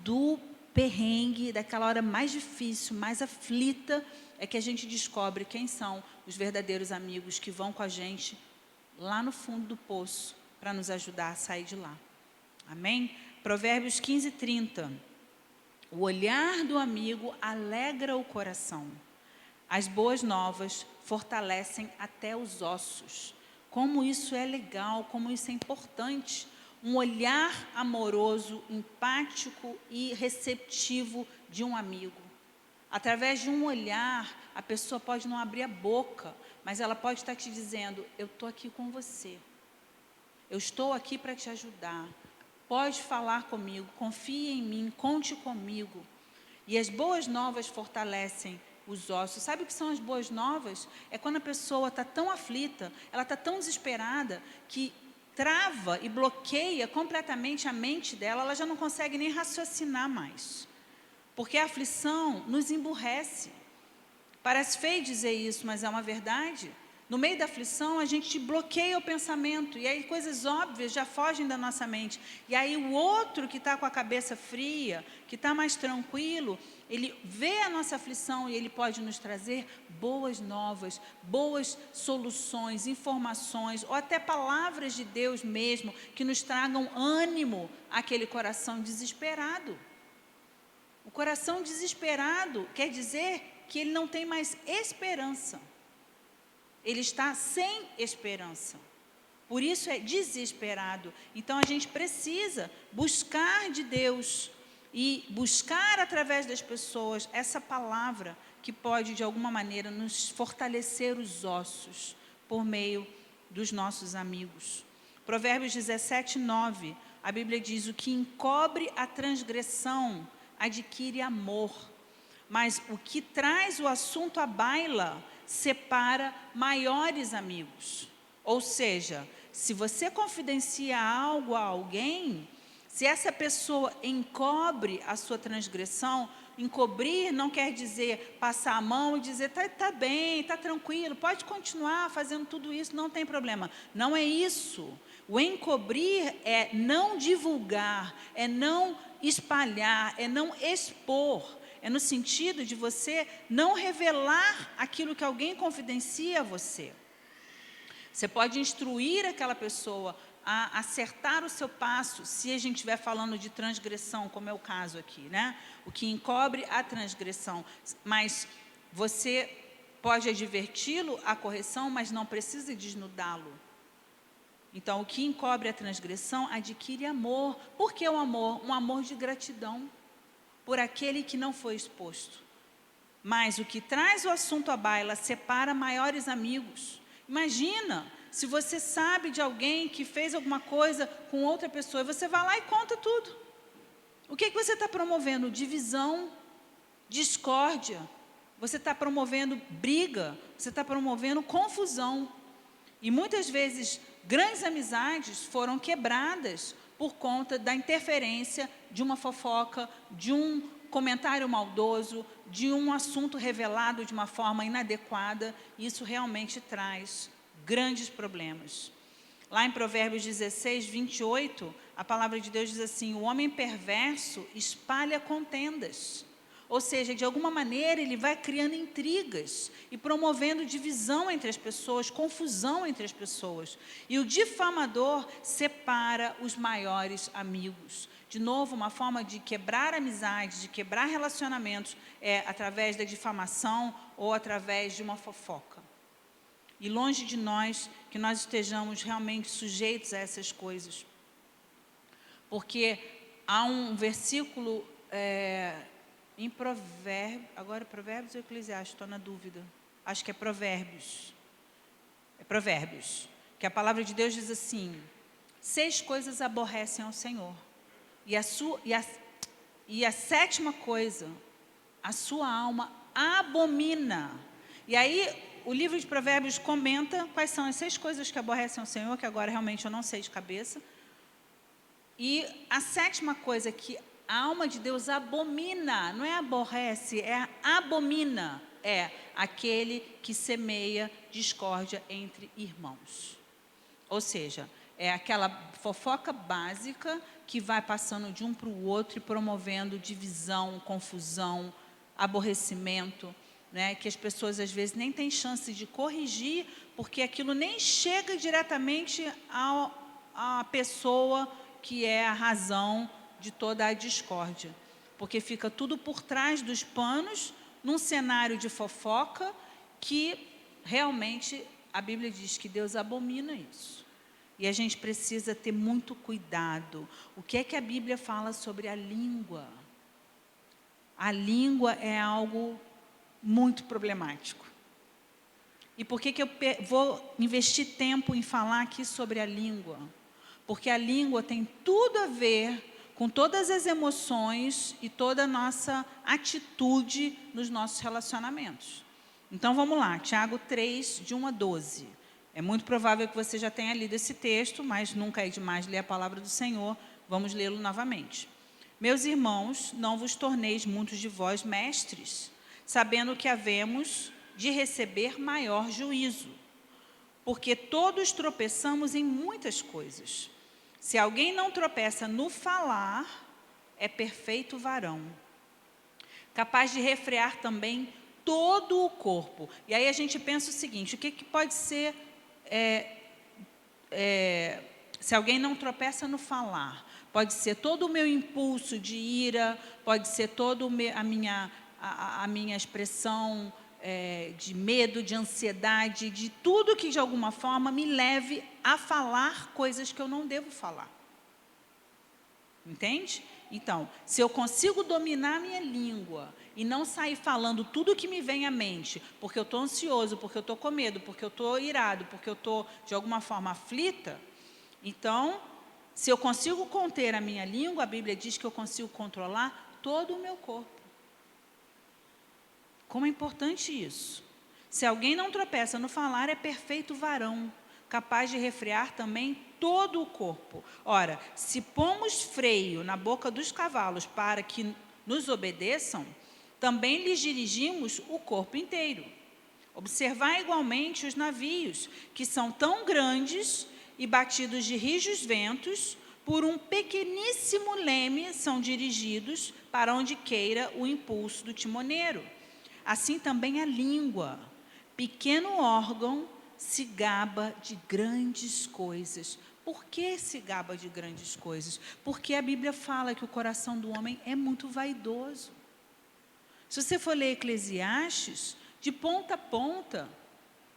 A: do perrengue, daquela hora mais difícil, mais aflita, é que a gente descobre quem são os verdadeiros amigos que vão com a gente lá no fundo do poço para nos ajudar a sair de lá. Amém? Provérbios 15, 30. O olhar do amigo alegra o coração. As boas novas fortalecem até os ossos. Como isso é legal, como isso é importante. Um olhar amoroso, empático e receptivo de um amigo. Através de um olhar, a pessoa pode não abrir a boca, mas ela pode estar te dizendo: eu estou aqui com você. Eu estou aqui para te ajudar. Pode falar comigo, confie em mim, conte comigo. E as boas novas fortalecem os ossos. Sabe o que são as boas novas? É quando a pessoa está tão aflita, ela está tão desesperada, que trava e bloqueia completamente a mente dela, ela já não consegue nem raciocinar mais. Porque a aflição nos emburrece. Parece feio dizer isso, mas é uma verdade. No meio da aflição, a gente bloqueia o pensamento, e aí coisas óbvias já fogem da nossa mente. E aí o outro que está com a cabeça fria, que está mais tranquilo, ele vê a nossa aflição e ele pode nos trazer boas novas, boas soluções, informações, ou até palavras de Deus mesmo, que nos tragam ânimo àquele coração desesperado. O coração desesperado quer dizer que ele não tem mais esperança. Ele está sem esperança. Por isso é desesperado. Então a gente precisa buscar de Deus e buscar através das pessoas essa palavra que pode de alguma maneira nos fortalecer os ossos por meio dos nossos amigos. Provérbios 17, 9. A Bíblia diz: o que encobre a transgressão adquire amor, mas o que traz o assunto à baila separa maiores amigos. Ou seja, se você confidencia algo a alguém, se essa pessoa encobre a sua transgressão, encobrir não quer dizer passar a mão e dizer: tá bem, tá tranquilo, pode continuar fazendo tudo isso, não tem problema. Não é isso. O encobrir é não divulgar, é não espalhar, é não expor. É no sentido de você não revelar aquilo que alguém confidencia a você. Você pode instruir aquela pessoa a acertar o seu passo, se a gente estiver falando de transgressão, como é o caso aqui, né? O que encobre a transgressão. Mas você pode adverti-lo à correção, mas não precisa desnudá-lo. Então, o que encobre a transgressão adquire amor. Por que o amor? Um amor de gratidão por aquele que não foi exposto. Mas o que traz o assunto à baila separa maiores amigos. Imagina, se você sabe de alguém que fez alguma coisa com outra pessoa, e você vai lá e conta tudo. O que você está promovendo? Divisão, discórdia. Você está promovendo briga, você está promovendo confusão. E muitas vezes, grandes amizades foram quebradas por conta da interferência de uma fofoca, de um comentário maldoso, de um assunto revelado de uma forma inadequada. Isso realmente traz grandes problemas. Lá em Provérbios 16, 28, a palavra de Deus diz assim: o homem perverso espalha contendas. Ou seja, de alguma maneira ele vai criando intrigas e promovendo divisão entre as pessoas, confusão entre as pessoas. E o difamador separa os maiores amigos. De novo, uma forma de quebrar amizades, de quebrar relacionamentos, é através da difamação ou através de uma fofoca. E longe de nós que nós estejamos realmente sujeitos a essas coisas. Porque há um versículo em Provérbios, agora Provérbios ou Eclesiastes, estou na dúvida. Acho que é Provérbios. É Provérbios. Que a palavra de Deus diz assim: 6 coisas aborrecem ao Senhor. E a 7ª coisa, a sua alma abomina. E aí, o livro de Provérbios comenta quais são as 6 coisas que aborrecem ao Senhor, que agora realmente eu não sei de cabeça. E a 7ª coisa que a alma de Deus abomina, não é aborrece, é abomina, é aquele que semeia discórdia entre irmãos. Ou seja, é aquela fofoca básica que vai passando de um para o outro e promovendo divisão, confusão, aborrecimento, né? Que as pessoas às vezes nem têm chance de corrigir, porque aquilo nem chega diretamente à pessoa que é a razão de toda a discórdia, porque fica tudo por trás dos panos, num cenário de fofoca, que realmente a Bíblia diz que Deus abomina isso. E a gente precisa ter muito cuidado. O que é que a Bíblia fala sobre a língua? A língua é algo muito problemático. E por que eu vou investir tempo em falar aqui sobre a língua? Porque a língua tem tudo a ver com todas as emoções e toda a nossa atitude nos nossos relacionamentos. Então, vamos lá, Tiago 3, de 1 a 12. É muito provável que você já tenha lido esse texto, mas nunca é demais ler a palavra do Senhor. Vamos lê-lo novamente. Meus irmãos, não vos torneis muitos de vós mestres, sabendo que havemos de receber maior juízo. Porque todos tropeçamos em muitas coisas. Se alguém não tropeça no falar, é perfeito varão, capaz de refrear também todo o corpo. E aí a gente pensa o seguinte: o que pode ser, se alguém não tropeça no falar? Pode ser todo o meu impulso de ira, pode ser toda a minha expressão de medo, de ansiedade, de tudo que de alguma forma me leve a falar coisas que eu não devo falar. Entende? Então, se eu consigo dominar a minha língua e não sair falando tudo que me vem à mente, porque eu estou ansioso, porque eu estou com medo, porque eu estou irado, porque eu estou de alguma forma aflita, então, se eu consigo conter a minha língua, a Bíblia diz que eu consigo controlar todo o meu corpo. Como é importante isso. Se alguém não tropeça no falar, é perfeito varão, capaz de refrear também todo o corpo. Ora, se pomos freio na boca dos cavalos para que nos obedeçam, também lhes dirigimos o corpo inteiro. Observai igualmente os navios, que são tão grandes e batidos de rijos ventos, por um pequeníssimo leme são dirigidos para onde queira o impulso do timoneiro. Assim também a língua, pequeno órgão, se gaba de grandes coisas. Por que se gaba de grandes coisas? Porque a Bíblia fala que o coração do homem é muito vaidoso. Se você for ler Eclesiastes, de ponta a ponta,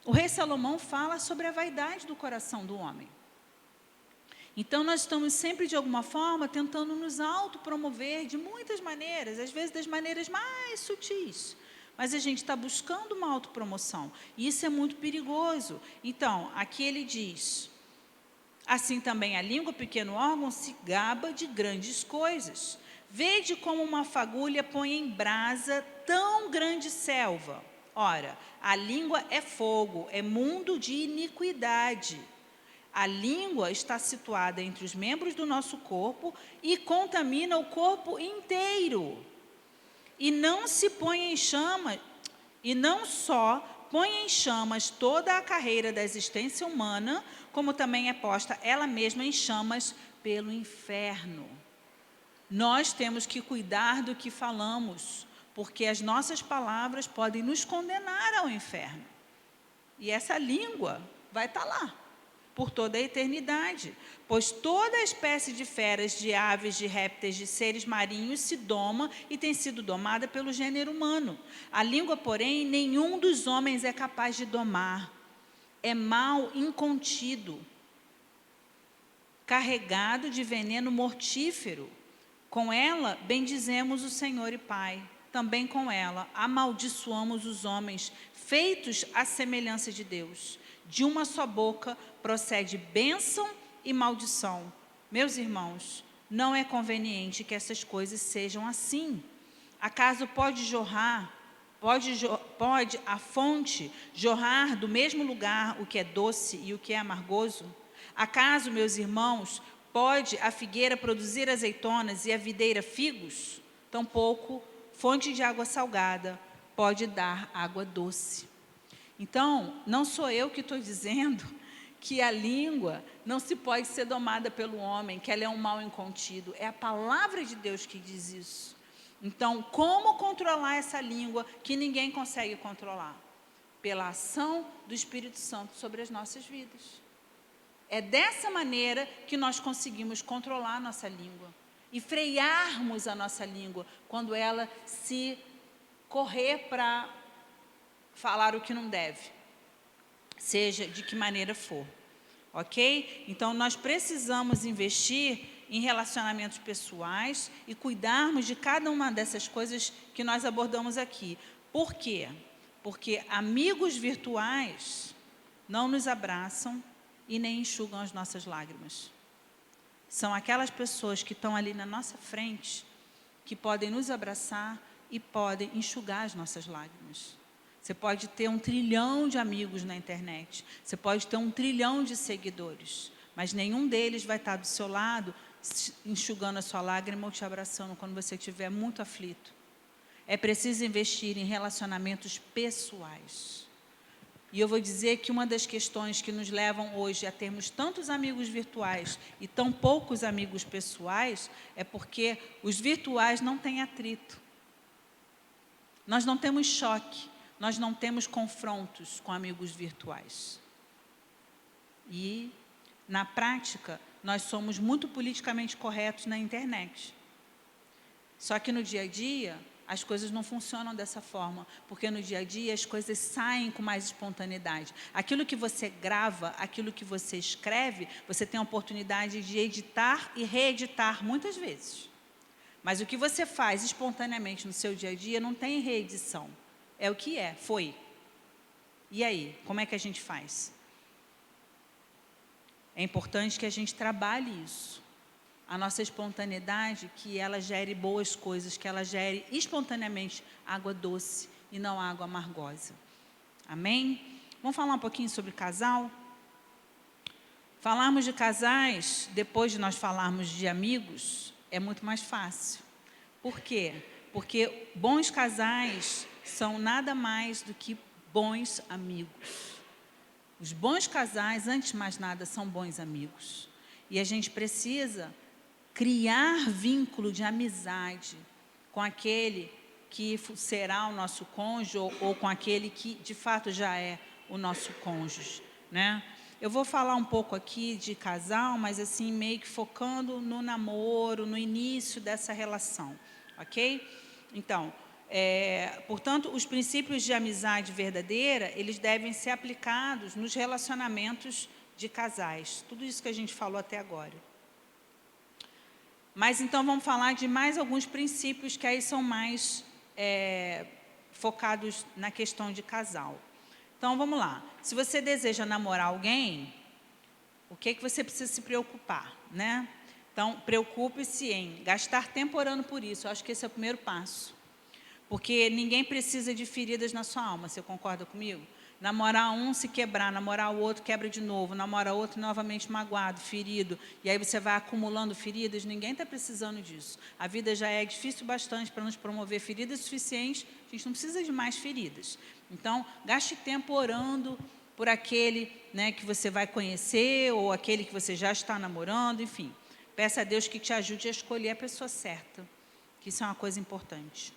A: o rei Salomão fala sobre a vaidade do coração do homem. Então, nós estamos sempre, de alguma forma, tentando nos autopromover de muitas maneiras, às vezes das maneiras mais sutis, mas a gente está buscando uma autopromoção. E isso é muito perigoso. Então, aqui ele diz, assim também a língua, pequeno órgão, se gaba de grandes coisas. Vede como uma fagulha põe em brasa tão grande selva. Ora, a língua é fogo, é mundo de iniquidade. A língua está situada entre os membros do nosso corpo e contamina o corpo inteiro. E não se põe em chama, e não só põe em chamas toda a carreira da existência humana, como também é posta ela mesma em chamas pelo inferno. Nós temos que cuidar do que falamos, porque as nossas palavras podem nos condenar ao inferno. E essa língua vai estar lá por toda a eternidade, pois toda espécie de feras, de aves, de répteis, de seres marinhos se doma e tem sido domada pelo gênero humano. A língua, porém, nenhum dos homens é capaz de domar. É mal incontido, carregado de veneno mortífero. Com ela bendizemos o Senhor e Pai. Também com ela amaldiçoamos os homens, feitos à semelhança de Deus. De uma só boca procede bênção e maldição. Meus irmãos, não é conveniente que essas coisas sejam assim. Acaso pode a fonte jorrar do mesmo lugar o que é doce e o que é amargoso? Acaso, meus irmãos, pode a figueira produzir azeitonas e a videira figos? Tampouco fonte de água salgada pode dar água doce. Então, não sou eu que estou dizendo que a língua não se pode ser domada pelo homem, que ela é um mal incontido. É a palavra de Deus que diz isso. Então, como controlar essa língua que ninguém consegue controlar? Pela ação do Espírito Santo sobre as nossas vidas. É dessa maneira que nós conseguimos controlar a nossa língua e frearmos a nossa língua quando ela se correr para falar o que não deve, seja de que maneira for, ok? Então, nós precisamos investir em relacionamentos pessoais e cuidarmos de cada uma dessas coisas que nós abordamos aqui. Por quê? Porque amigos virtuais não nos abraçam e nem enxugam as nossas lágrimas. São aquelas pessoas que estão ali na nossa frente, que podem nos abraçar e podem enxugar as nossas lágrimas. Você pode ter 1 trilhão de amigos na internet, você pode ter 1 trilhão de seguidores, mas nenhum deles vai estar do seu lado, enxugando a sua lágrima ou te abraçando quando você estiver muito aflito. É preciso investir em relacionamentos pessoais. E eu vou dizer que uma das questões que nos levam hoje a termos tantos amigos virtuais e tão poucos amigos pessoais é porque os virtuais não têm atrito. Nós não temos choque, nós não temos confrontos com amigos virtuais. E, na prática, nós somos muito politicamente corretos na internet. Só que no dia a dia, as coisas não funcionam dessa forma, porque no dia a dia as coisas saem com mais espontaneidade. Aquilo que você grava, aquilo que você escreve, você tem a oportunidade de editar e reeditar muitas vezes. Mas o que você faz espontaneamente no seu dia a dia não tem reedição. É o que é, foi. E aí, como é que a gente faz? É importante que a gente trabalhe isso. A nossa espontaneidade, que ela gere boas coisas, que ela gere espontaneamente água doce e não água amargosa. Amém? Vamos falar um pouquinho sobre casal? Falarmos de casais, depois de nós falarmos de amigos, é muito mais fácil. Por quê? Porque bons casais são nada mais do que bons amigos. Os bons casais, antes de mais nada, são bons amigos. E a gente precisa criar vínculo de amizade com aquele que será o nosso cônjuge ou com aquele que de fato já é o nosso cônjuge, né? Eu vou falar um pouco aqui de casal, mas assim meio que focando no namoro, no início dessa relação, ok? Então, portanto, os princípios de amizade verdadeira, eles devem ser aplicados nos relacionamentos de casais. Tudo isso que a gente falou até agora. Mas então vamos falar de mais alguns princípios que aí são mais focados na questão de casal. Então, vamos lá. Se você deseja namorar alguém, o que você precisa se preocupar, né? Então, preocupe-se em gastar tempo orando por isso. Eu acho que esse é o primeiro passo. Porque ninguém precisa de feridas na sua alma, você concorda comigo? Namorar um, se quebrar, namorar o outro, quebra de novo, namora outro, novamente magoado, ferido, e aí você vai acumulando feridas, ninguém está precisando disso. A vida já é difícil bastante para nos promover feridas suficientes, a gente não precisa de mais feridas. Então, gaste tempo orando por aquele, né, que você vai conhecer, ou aquele que você já está namorando, enfim. Peça a Deus que te ajude a escolher a pessoa certa, que isso é uma coisa importante.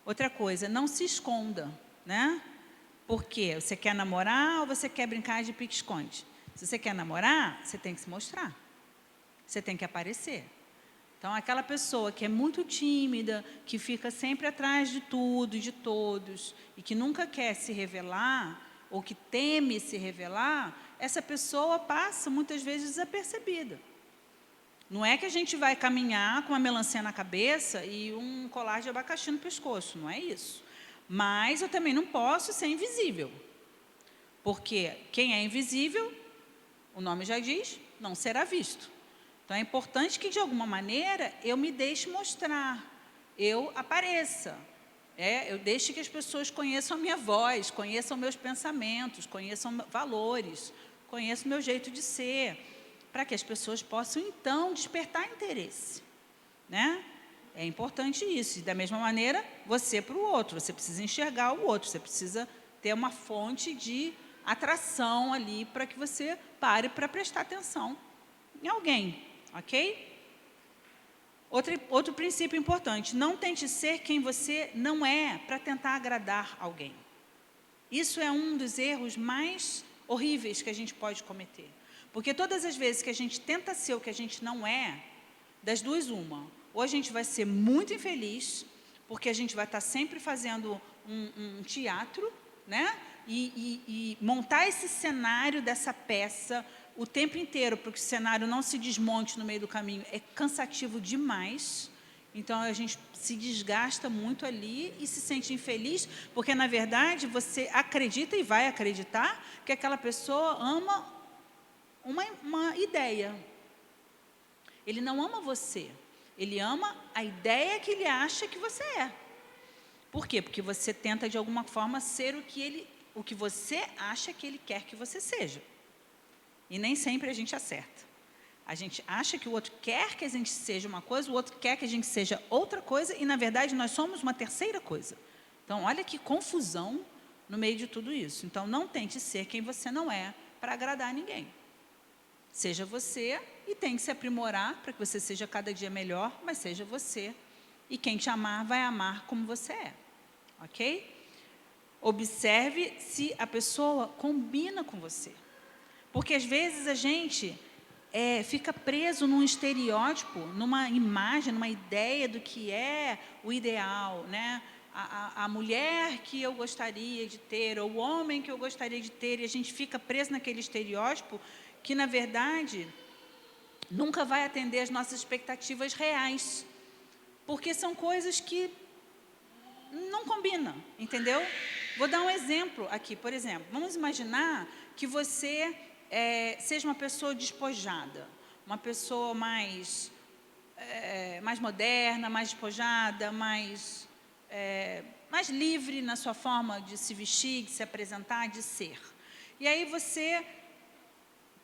A: Outra coisa, não se esconda, né? Por quê? Você quer namorar ou você quer brincar de pique-esconde? Se você quer namorar, você tem que se mostrar. Você tem que aparecer. Então, aquela pessoa que é muito tímida, que fica sempre atrás de tudo e de todos, e que nunca quer se revelar, ou que teme se revelar, essa pessoa passa muitas vezes desapercebida. Não é que a gente vai caminhar com uma melancia na cabeça e um colar de abacaxi no pescoço, não é isso. Mas eu também não posso ser invisível. Porque quem é invisível, o nome já diz, não será visto. Então é importante que de alguma maneira eu me deixe mostrar, eu apareça. Eu deixe que as pessoas conheçam a minha voz, conheçam meus pensamentos, conheçam valores, conheçam o meu jeito de ser, para que as pessoas possam, então, despertar interesse, né? É importante isso. E, da mesma maneira, você para o outro. Você precisa enxergar o outro. Você precisa ter uma fonte de atração ali para que você pare para prestar atenção em alguém, ok? Outro princípio importante. Não tente ser quem você não é para tentar agradar alguém. Isso é um dos erros mais horríveis que a gente pode cometer. Porque todas as vezes que a gente tenta ser o que a gente não é, das duas uma, ou a gente vai ser muito infeliz, porque a gente vai estar sempre fazendo um teatro, né? E montar esse cenário dessa peça o tempo inteiro, para que o cenário não se desmonte no meio do caminho, é cansativo demais. Então, a gente se desgasta muito ali e se sente infeliz, porque, na verdade, você acredita e vai acreditar que aquela pessoa ama uma ideia. Ele não ama você, ele ama a ideia que ele acha que você é. Por quê? Porque você tenta, de alguma forma, ser o que você acha que ele quer que você seja. E nem sempre a gente acerta. A gente acha que o outro quer que a gente seja uma coisa, o outro quer que a gente seja outra coisa, e, na verdade, nós somos uma terceira coisa. Então, olha que confusão no meio de tudo isso. Então, não tente ser quem você não é para agradar ninguém. Seja você e tem que se aprimorar para que você seja cada dia melhor, mas seja você. E quem te amar vai amar como você é. Ok? Observe se a pessoa combina com você. Porque às vezes a gente fica preso num estereótipo, numa imagem, numa ideia do que é o ideal, né? A mulher que eu gostaria de ter, ou o homem que eu gostaria de ter, e a gente fica preso naquele estereótipo que, na verdade, nunca vai atender às nossas expectativas reais, porque são coisas que não combinam, entendeu? Vou dar um exemplo aqui, por exemplo, vamos imaginar que você seja uma pessoa despojada, uma pessoa mais moderna, mais despojada, mais livre na sua forma de se vestir, de se apresentar, de ser. E aí você,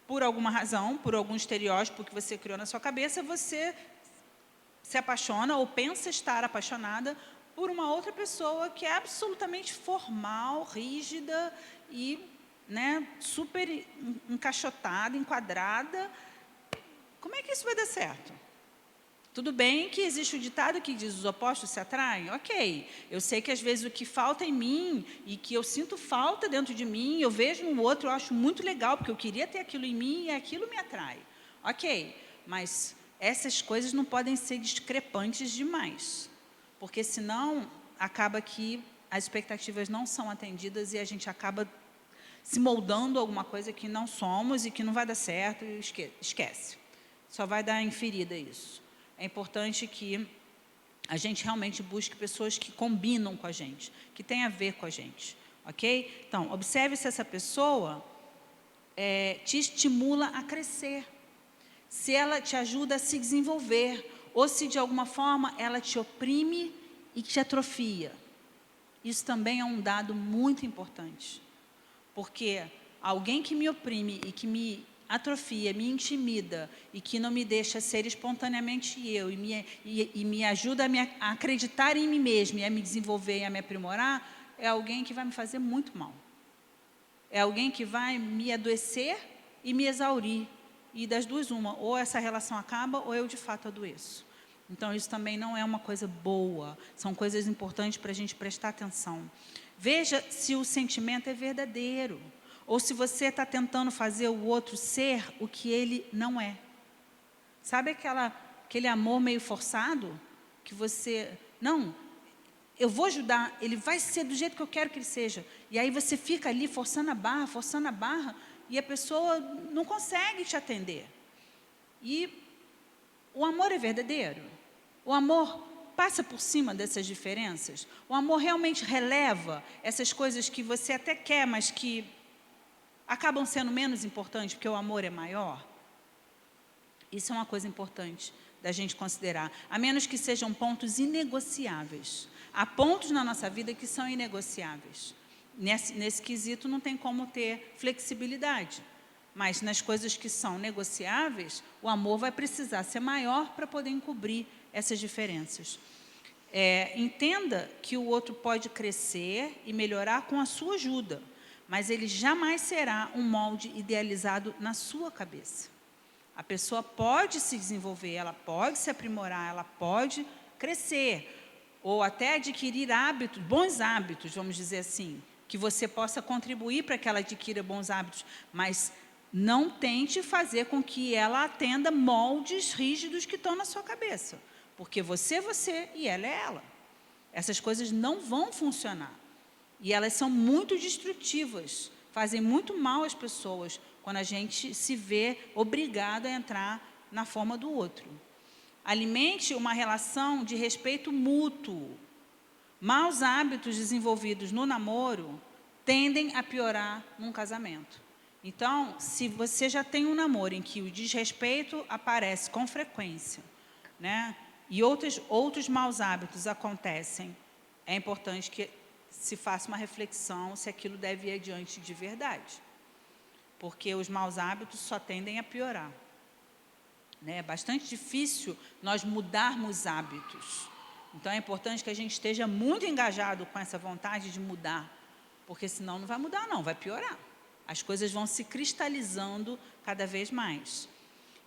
A: por alguma razão, por algum estereótipo que você criou na sua cabeça, você se apaixona ou pensa estar apaixonada por uma outra pessoa que é absolutamente formal, rígida e, né, super encaixotada, enquadrada. Como é que isso vai dar certo? Tudo bem que existe o ditado que diz: os opostos se atraem? Ok, eu sei que às vezes o que falta em mim e que eu sinto falta dentro de mim, eu vejo no outro, eu acho muito legal, porque eu queria ter aquilo em mim e aquilo me atrai. Ok, mas essas coisas não podem ser discrepantes demais, porque senão acaba que as expectativas não são atendidas e a gente acaba se moldando a alguma coisa que não somos e que não vai dar certo, e esquece. Só vai dar em ferida isso. É importante que a gente realmente busque pessoas que combinam com a gente, que têm a ver com a gente, ok? Então, observe se essa pessoa te estimula a crescer, se ela te ajuda a se desenvolver, ou se de alguma forma ela te oprime e te atrofia. Isso também é um dado muito importante, porque alguém que me oprime e que me atrofia, me intimida e que não me deixa ser espontaneamente eu e me ajuda a acreditar em mim mesmo e a me desenvolver e a me aprimorar, é alguém que vai me fazer muito mal. É alguém que vai me adoecer e me exaurir. E das duas, uma, ou essa relação acaba ou eu de fato adoeço. Então, isso também não é uma coisa boa, são coisas importantes para a gente prestar atenção. Veja se o sentimento é verdadeiro, ou se você está tentando fazer o outro ser o que ele não é. Sabe aquele amor meio forçado? Que você, não, eu vou ajudar, ele vai ser do jeito que eu quero que ele seja. E aí você fica ali forçando a barra, e a pessoa não consegue te atender. E o amor é verdadeiro? O amor passa por cima dessas diferenças? O amor realmente releva essas coisas que você até quer, mas que acabam sendo menos importantes porque o amor é maior? Isso é uma coisa importante da gente considerar, a menos que sejam pontos inegociáveis. Há pontos na nossa vida que são inegociáveis. Nesse quesito não tem como ter flexibilidade. Mas nas coisas que são negociáveis, o amor vai precisar ser maior para poder encobrir essas diferenças. Entenda que o outro pode crescer e melhorar com a sua ajuda, mas ele jamais será um molde idealizado na sua cabeça. A pessoa pode se desenvolver, ela pode se aprimorar, ela pode crescer, ou até adquirir hábitos, bons hábitos, vamos dizer assim, que você possa contribuir para que ela adquira bons hábitos, mas não tente fazer com que ela atenda moldes rígidos que estão na sua cabeça, porque você é você e ela é ela. Essas coisas não vão funcionar, e elas são muito destrutivas, fazem muito mal às pessoas, quando a gente se vê obrigado a entrar na forma do outro. Alimente uma relação de respeito mútuo. Maus hábitos desenvolvidos no namoro tendem a piorar num casamento. Então, se você já tem um namoro em que o desrespeito aparece com frequência, né, e outros maus hábitos acontecem, é importante que se faça uma reflexão se aquilo deve ir adiante de verdade. Porque os maus hábitos só tendem a piorar. É bastante difícil nós mudarmos hábitos. Então, é importante que a gente esteja muito engajado com essa vontade de mudar, porque senão não vai mudar não, vai piorar. As coisas vão se cristalizando cada vez mais.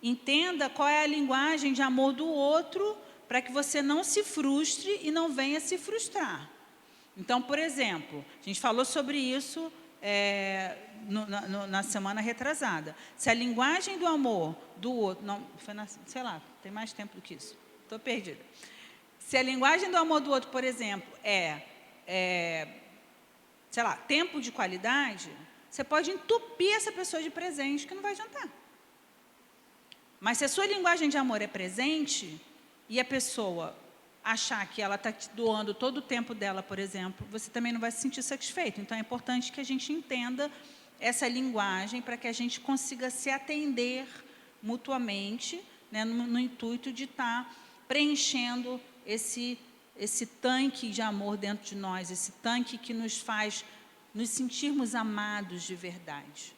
A: Entenda qual é a linguagem de amor do outro, para que você não se frustre e não venha se frustrar. Então, por exemplo, a gente falou sobre isso na semana retrasada. Se a linguagem do amor do outro, não, foi sei lá, tem mais tempo do que isso, estou perdida. Se a linguagem do amor do outro, por exemplo, sei lá, tempo de qualidade, você pode entupir essa pessoa de presente que não vai adiantar. Mas se a sua linguagem de amor é presente e a pessoa achar que ela está te doando todo o tempo dela, por exemplo, você também não vai se sentir satisfeito. Então, é importante que a gente entenda essa linguagem para que a gente consiga se atender mutuamente, né, no intuito de estar preenchendo esse tanque de amor dentro de nós, esse tanque que nos faz nos sentirmos amados de verdade.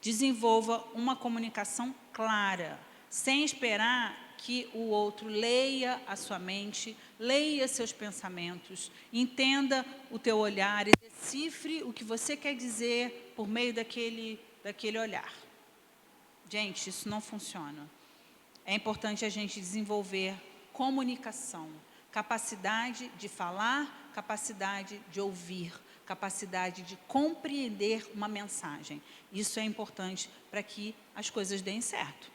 A: Desenvolva uma comunicação clara, sem esperar que o outro leia a sua mente, leia seus pensamentos, entenda o teu olhar e decifre o que você quer dizer por meio daquele olhar. Gente, isso não funciona. É importante a gente desenvolver comunicação, capacidade de falar, capacidade de ouvir, capacidade de compreender uma mensagem. Isso é importante para que as coisas deem certo.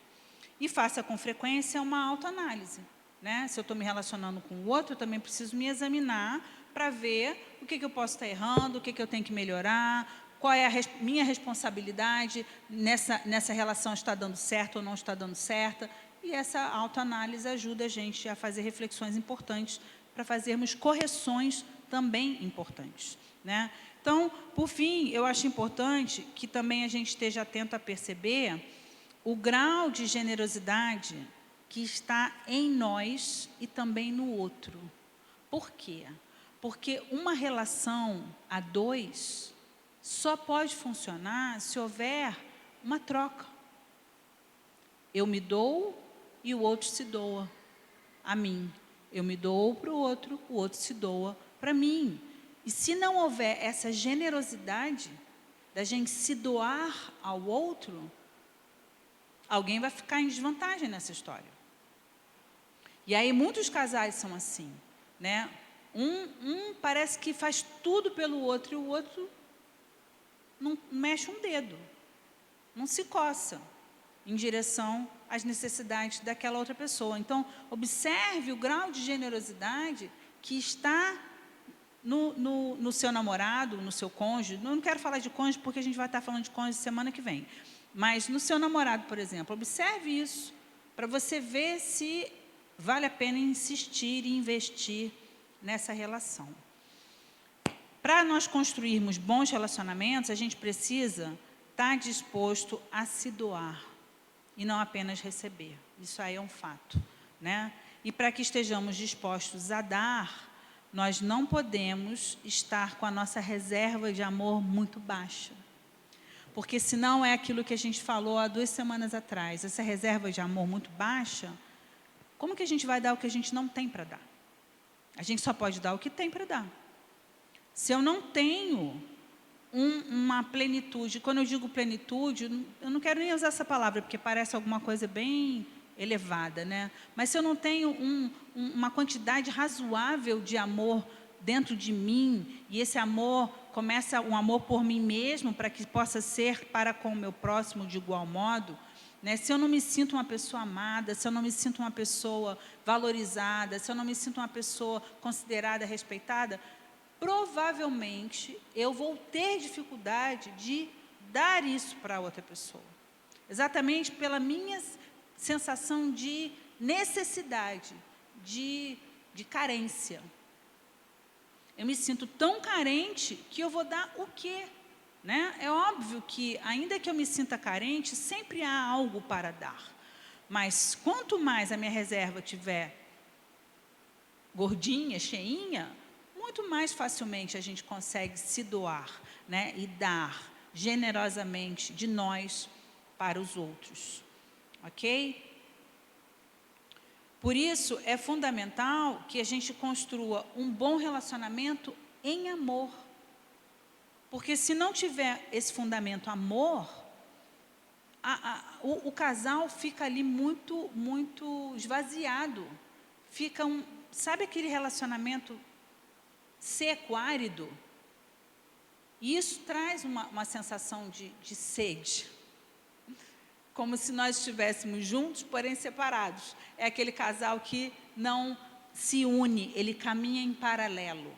A: E faça com frequência uma autoanálise, né? Se eu estou me relacionando com o outro, eu também preciso me examinar para ver o que eu posso estar errando, o que eu tenho que melhorar, qual é a minha responsabilidade nessa relação, está dando certo ou não está dando certo. E essa autoanálise ajuda a gente a fazer reflexões importantes para fazermos correções também importantes, né? Então, por fim, eu acho importante que também a gente esteja atento a perceber o grau de generosidade que está em nós e também no outro. Por quê? Porque uma relação a dois só pode funcionar se houver uma troca. Eu me dou e o outro se doa a mim. Eu me dou para o outro se doa para mim. E se não houver essa generosidade da gente se doar ao outro, alguém vai ficar em desvantagem nessa história. E aí muitos casais são assim, né? Um parece que faz tudo pelo outro e o outro não mexe um dedo, não se coça em direção às necessidades daquela outra pessoa. Então, observe o grau de generosidade que está no seu namorado, no seu cônjuge. Eu não quero falar de cônjuge porque a gente vai estar falando de cônjuge semana que vem. Mas no seu namorado, por exemplo, observe isso, para você ver se vale a pena insistir e investir nessa relação. Para nós construirmos bons relacionamentos, a gente precisa estar disposto a se doar e não apenas receber. Isso aí é um fato, né? E para que estejamos dispostos a dar, nós não podemos estar com a nossa reserva de amor muito baixa. Porque senão é aquilo que a gente falou há 2 semanas atrás, essa reserva de amor muito baixa, como que a gente vai dar o que a gente não tem para dar? A gente só pode dar o que tem para dar. Se eu não tenho uma plenitude, quando eu digo plenitude, eu não quero nem usar essa palavra, porque parece alguma coisa bem elevada, né? Mas se eu não tenho uma quantidade razoável de amor dentro de mim, e esse amor começa um amor por mim mesmo, para que possa ser para com o meu próximo de igual modo, né? Se eu não me sinto uma pessoa amada, se eu não me sinto uma pessoa valorizada, se eu não me sinto uma pessoa considerada, respeitada, provavelmente eu vou ter dificuldade de dar isso para outra pessoa. Exatamente pela minha sensação de necessidade, de carência. Eu me sinto tão carente que eu vou dar o quê? Né? É óbvio que, ainda que eu me sinta carente, sempre há algo para dar. Mas quanto mais a minha reserva estiver gordinha, cheinha, muito mais facilmente a gente consegue se doar, né? E dar generosamente de nós para os outros. Ok? Por isso, é fundamental que a gente construa um bom relacionamento em amor. Porque se não tiver esse fundamento amor, o casal fica ali muito esvaziado. Fica sabe aquele relacionamento seco, árido? E isso traz uma sensação de sede. Como se nós estivéssemos juntos, porém separados. É aquele casal que não se une, ele caminha em paralelo.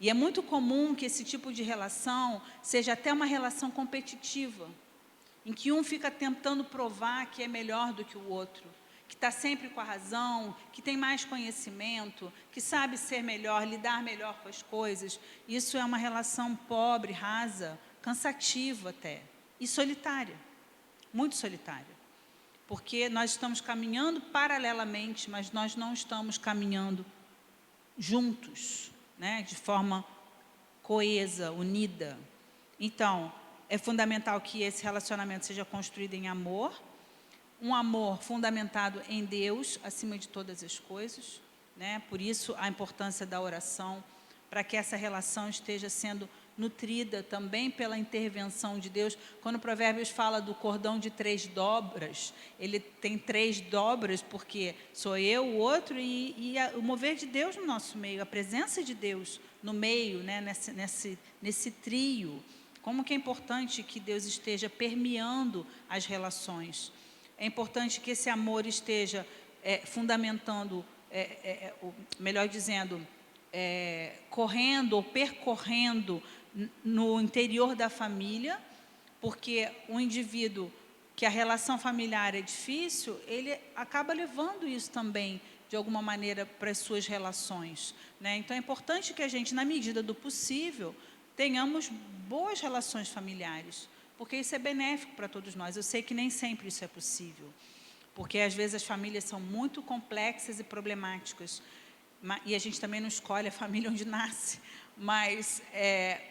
A: E é muito comum que esse tipo de relação seja até uma relação competitiva, em que um fica tentando provar que é melhor do que o outro, que está sempre com a razão, que tem mais conhecimento, que sabe ser melhor, lidar melhor com as coisas. Isso é uma relação pobre, rasa, cansativa até, e solitária, muito solitária. Porque nós estamos caminhando paralelamente, mas nós não estamos caminhando juntos, né, de forma coesa, unida. Então, é fundamental que esse relacionamento seja construído em amor, um amor fundamentado em Deus, acima de todas as coisas, né? Por isso a importância da oração, para que essa relação esteja sendo nutrida também pela intervenção de Deus. Quando o Provérbios fala do cordão de 3 dobras, ele tem 3 dobras, porque sou eu, o outro, e o mover de Deus no nosso meio, a presença de Deus no meio, né? nesse trio. Como que é importante que Deus esteja permeando as relações. É importante que esse amor esteja fundamentando, melhor dizendo, correndo ou percorrendo no interior da família, porque o indivíduo que a relação familiar é difícil, ele acaba levando isso também, de alguma maneira, para as suas relações, né? Então, é importante que a gente, na medida do possível, tenhamos boas relações familiares, porque isso é benéfico para todos nós. Eu sei que nem sempre isso é possível, porque às vezes as famílias são muito complexas e problemáticas, e a gente também não escolhe a família onde nasce, mas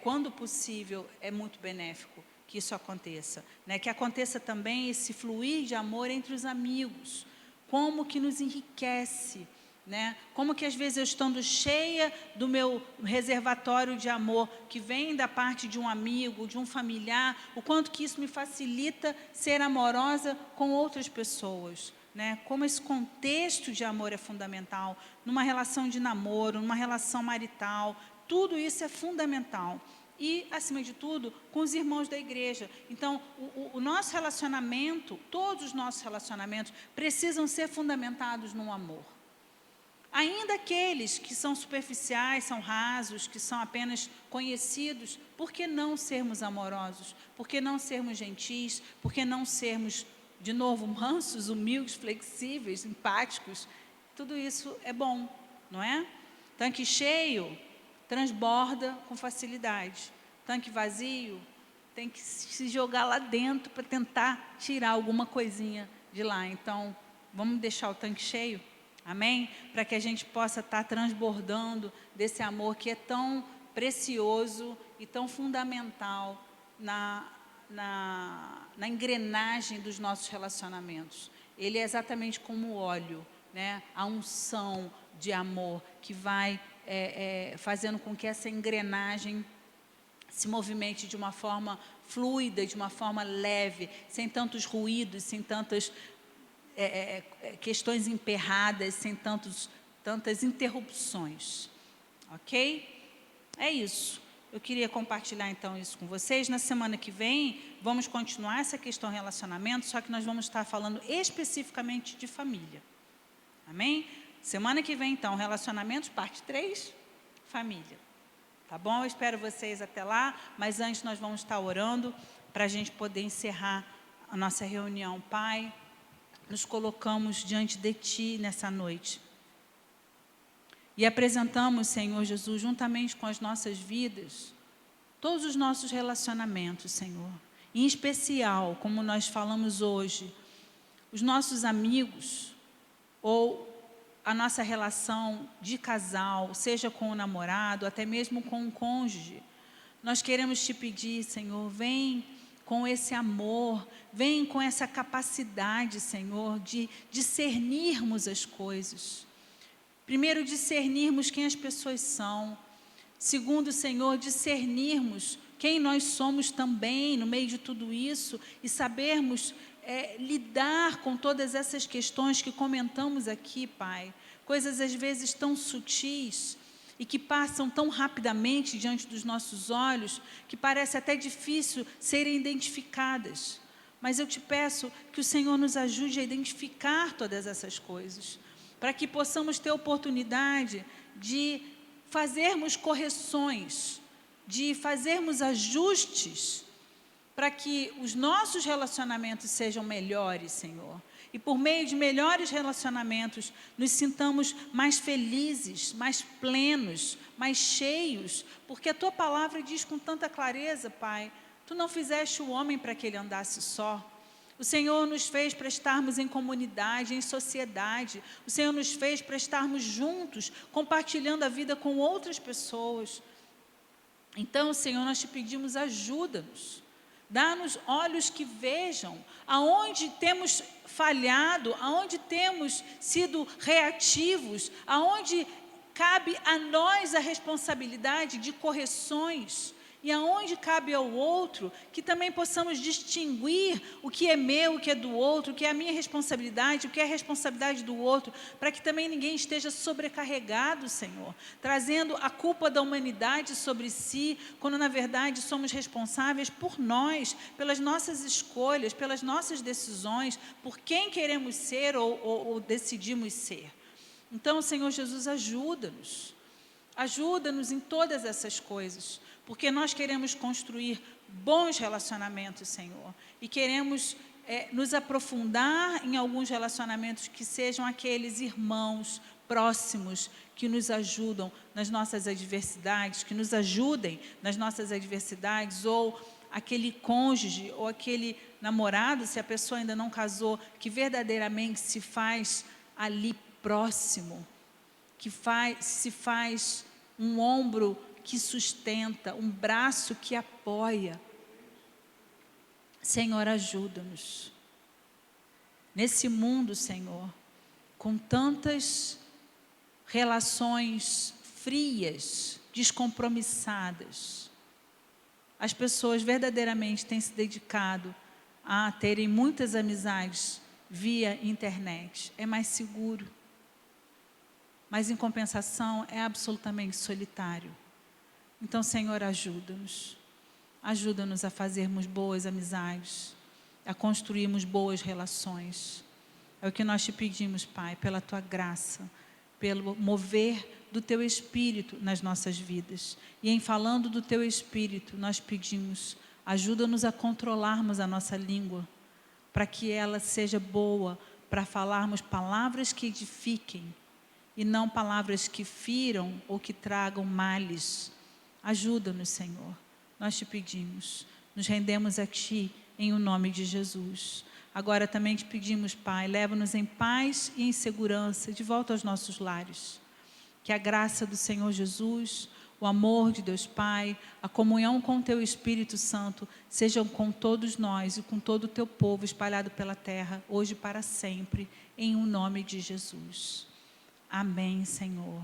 A: quando possível é muito benéfico que isso aconteça, né? Que aconteça também esse fluir de amor entre os amigos, como que nos enriquece, né? Como que às vezes eu estando cheia do meu reservatório de amor, que vem da parte de um amigo, de um familiar, o quanto que isso me facilita ser amorosa com outras pessoas, né? Como esse contexto de amor é fundamental, numa relação de namoro, numa relação marital, tudo isso é fundamental. E, acima de tudo, com os irmãos da igreja. Então, o nosso relacionamento, todos os nossos relacionamentos, precisam ser fundamentados no amor. Ainda aqueles que são superficiais, são rasos, que são apenas conhecidos, por que não sermos amorosos? Por que não sermos gentis? Por que não sermos, de novo, mansos, humildes, flexíveis, empáticos? Tudo isso é bom, não é? Tanque cheio transborda com facilidade. Tanque vazio tem que se jogar lá dentro para tentar tirar alguma coisinha de lá. Então, vamos deixar o tanque cheio? Amém? Para que a gente possa estar transbordando desse amor que é tão precioso e tão fundamental na engrenagem dos nossos relacionamentos. Ele é exatamente como o óleo, né? A unção de amor que vai fazendo com que essa engrenagem se movimente de uma forma fluida, de uma forma leve, sem tantos ruídos, sem tantas questões emperradas, sem tantas interrupções. Ok? É isso. Eu queria compartilhar então isso com vocês. Na semana que vem, vamos continuar essa questão relacionamento, só que nós vamos estar falando especificamente de família. Amém? Semana que vem, então, relacionamentos, parte 3, família. Tá bom? Eu espero vocês até lá, mas antes nós vamos estar orando para a gente poder encerrar a nossa reunião. Pai, nos colocamos diante de Ti nessa noite. E apresentamos, Senhor Jesus, juntamente com as nossas vidas, todos os nossos relacionamentos, Senhor. Em especial, como nós falamos hoje, os nossos amigos, ou a nossa relação de casal, seja com o namorado, até mesmo com o cônjuge. Nós queremos Te pedir, Senhor, vem com esse amor, vem com essa capacidade, Senhor, de discernirmos as coisas. Primeiro, discernirmos quem as pessoas são. Segundo, Senhor, discernirmos quem nós somos também no meio de tudo isso e sabermos lidar com todas essas questões que comentamos aqui, Pai. Coisas às vezes tão sutis e que passam tão rapidamente diante dos nossos olhos, que parece até difícil serem identificadas. Mas eu te peço que o Senhor nos ajude a identificar todas essas coisas, para que possamos ter oportunidade de fazermos correções, de fazermos ajustes, para que os nossos relacionamentos sejam melhores, Senhor. E por meio de melhores relacionamentos, nos sintamos mais felizes, mais plenos, mais cheios, porque a Tua palavra diz com tanta clareza, Pai, Tu não fizeste o homem para que ele andasse só. O Senhor nos fez para estarmos em comunidade, em sociedade. O Senhor nos fez para estarmos juntos, compartilhando a vida com outras pessoas. Então, Senhor, nós Te pedimos, ajuda-nos. Dá-nos olhos que vejam aonde temos falhado, aonde temos sido reativos, aonde cabe a nós a responsabilidade de correções e aonde cabe ao outro, que também possamos distinguir o que é meu, o que é do outro, o que é a minha responsabilidade, o que é a responsabilidade do outro, para que também ninguém esteja sobrecarregado, Senhor, trazendo a culpa da humanidade sobre si, quando na verdade somos responsáveis por nós, pelas nossas escolhas, pelas nossas decisões, por quem queremos ser ou decidimos ser. Então, Senhor Jesus, ajuda-nos em todas essas coisas, porque nós queremos construir bons relacionamentos, Senhor, e queremos nos aprofundar em alguns relacionamentos que sejam aqueles irmãos próximos que nos ajudam nas nossas adversidades, que nos ajudem nas nossas adversidades, ou aquele cônjuge, ou aquele namorado, se a pessoa ainda não casou, que verdadeiramente se faz ali próximo, que se faz um ombro que sustenta, um braço que apoia. Senhor, ajuda-nos. Nesse mundo, Senhor, com tantas relações frias, descompromissadas, as pessoas verdadeiramente têm se dedicado a terem muitas amizades via internet. É mais seguro, mas em compensação é absolutamente solitário. Então, Senhor, ajuda-nos. Ajuda-nos a fazermos boas amizades, a construirmos boas relações. É o que nós te pedimos, Pai, pela Tua graça, pelo mover do Teu Espírito nas nossas vidas. E em falando do Teu Espírito, nós pedimos, ajuda-nos a controlarmos a nossa língua, para que ela seja boa, para falarmos palavras que edifiquem, e não palavras que firam ou que tragam males. Ajuda-nos, Senhor. Nós te pedimos, nos rendemos a Ti, em o nome de Jesus. Agora também te pedimos, Pai, leva-nos em paz e em segurança, de volta aos nossos lares. Que a graça do Senhor Jesus, o amor de Deus Pai, a comunhão com o Teu Espírito Santo, sejam com todos nós e com todo o Teu povo espalhado pela terra, hoje e para sempre, em o nome de Jesus. Amém, Senhor.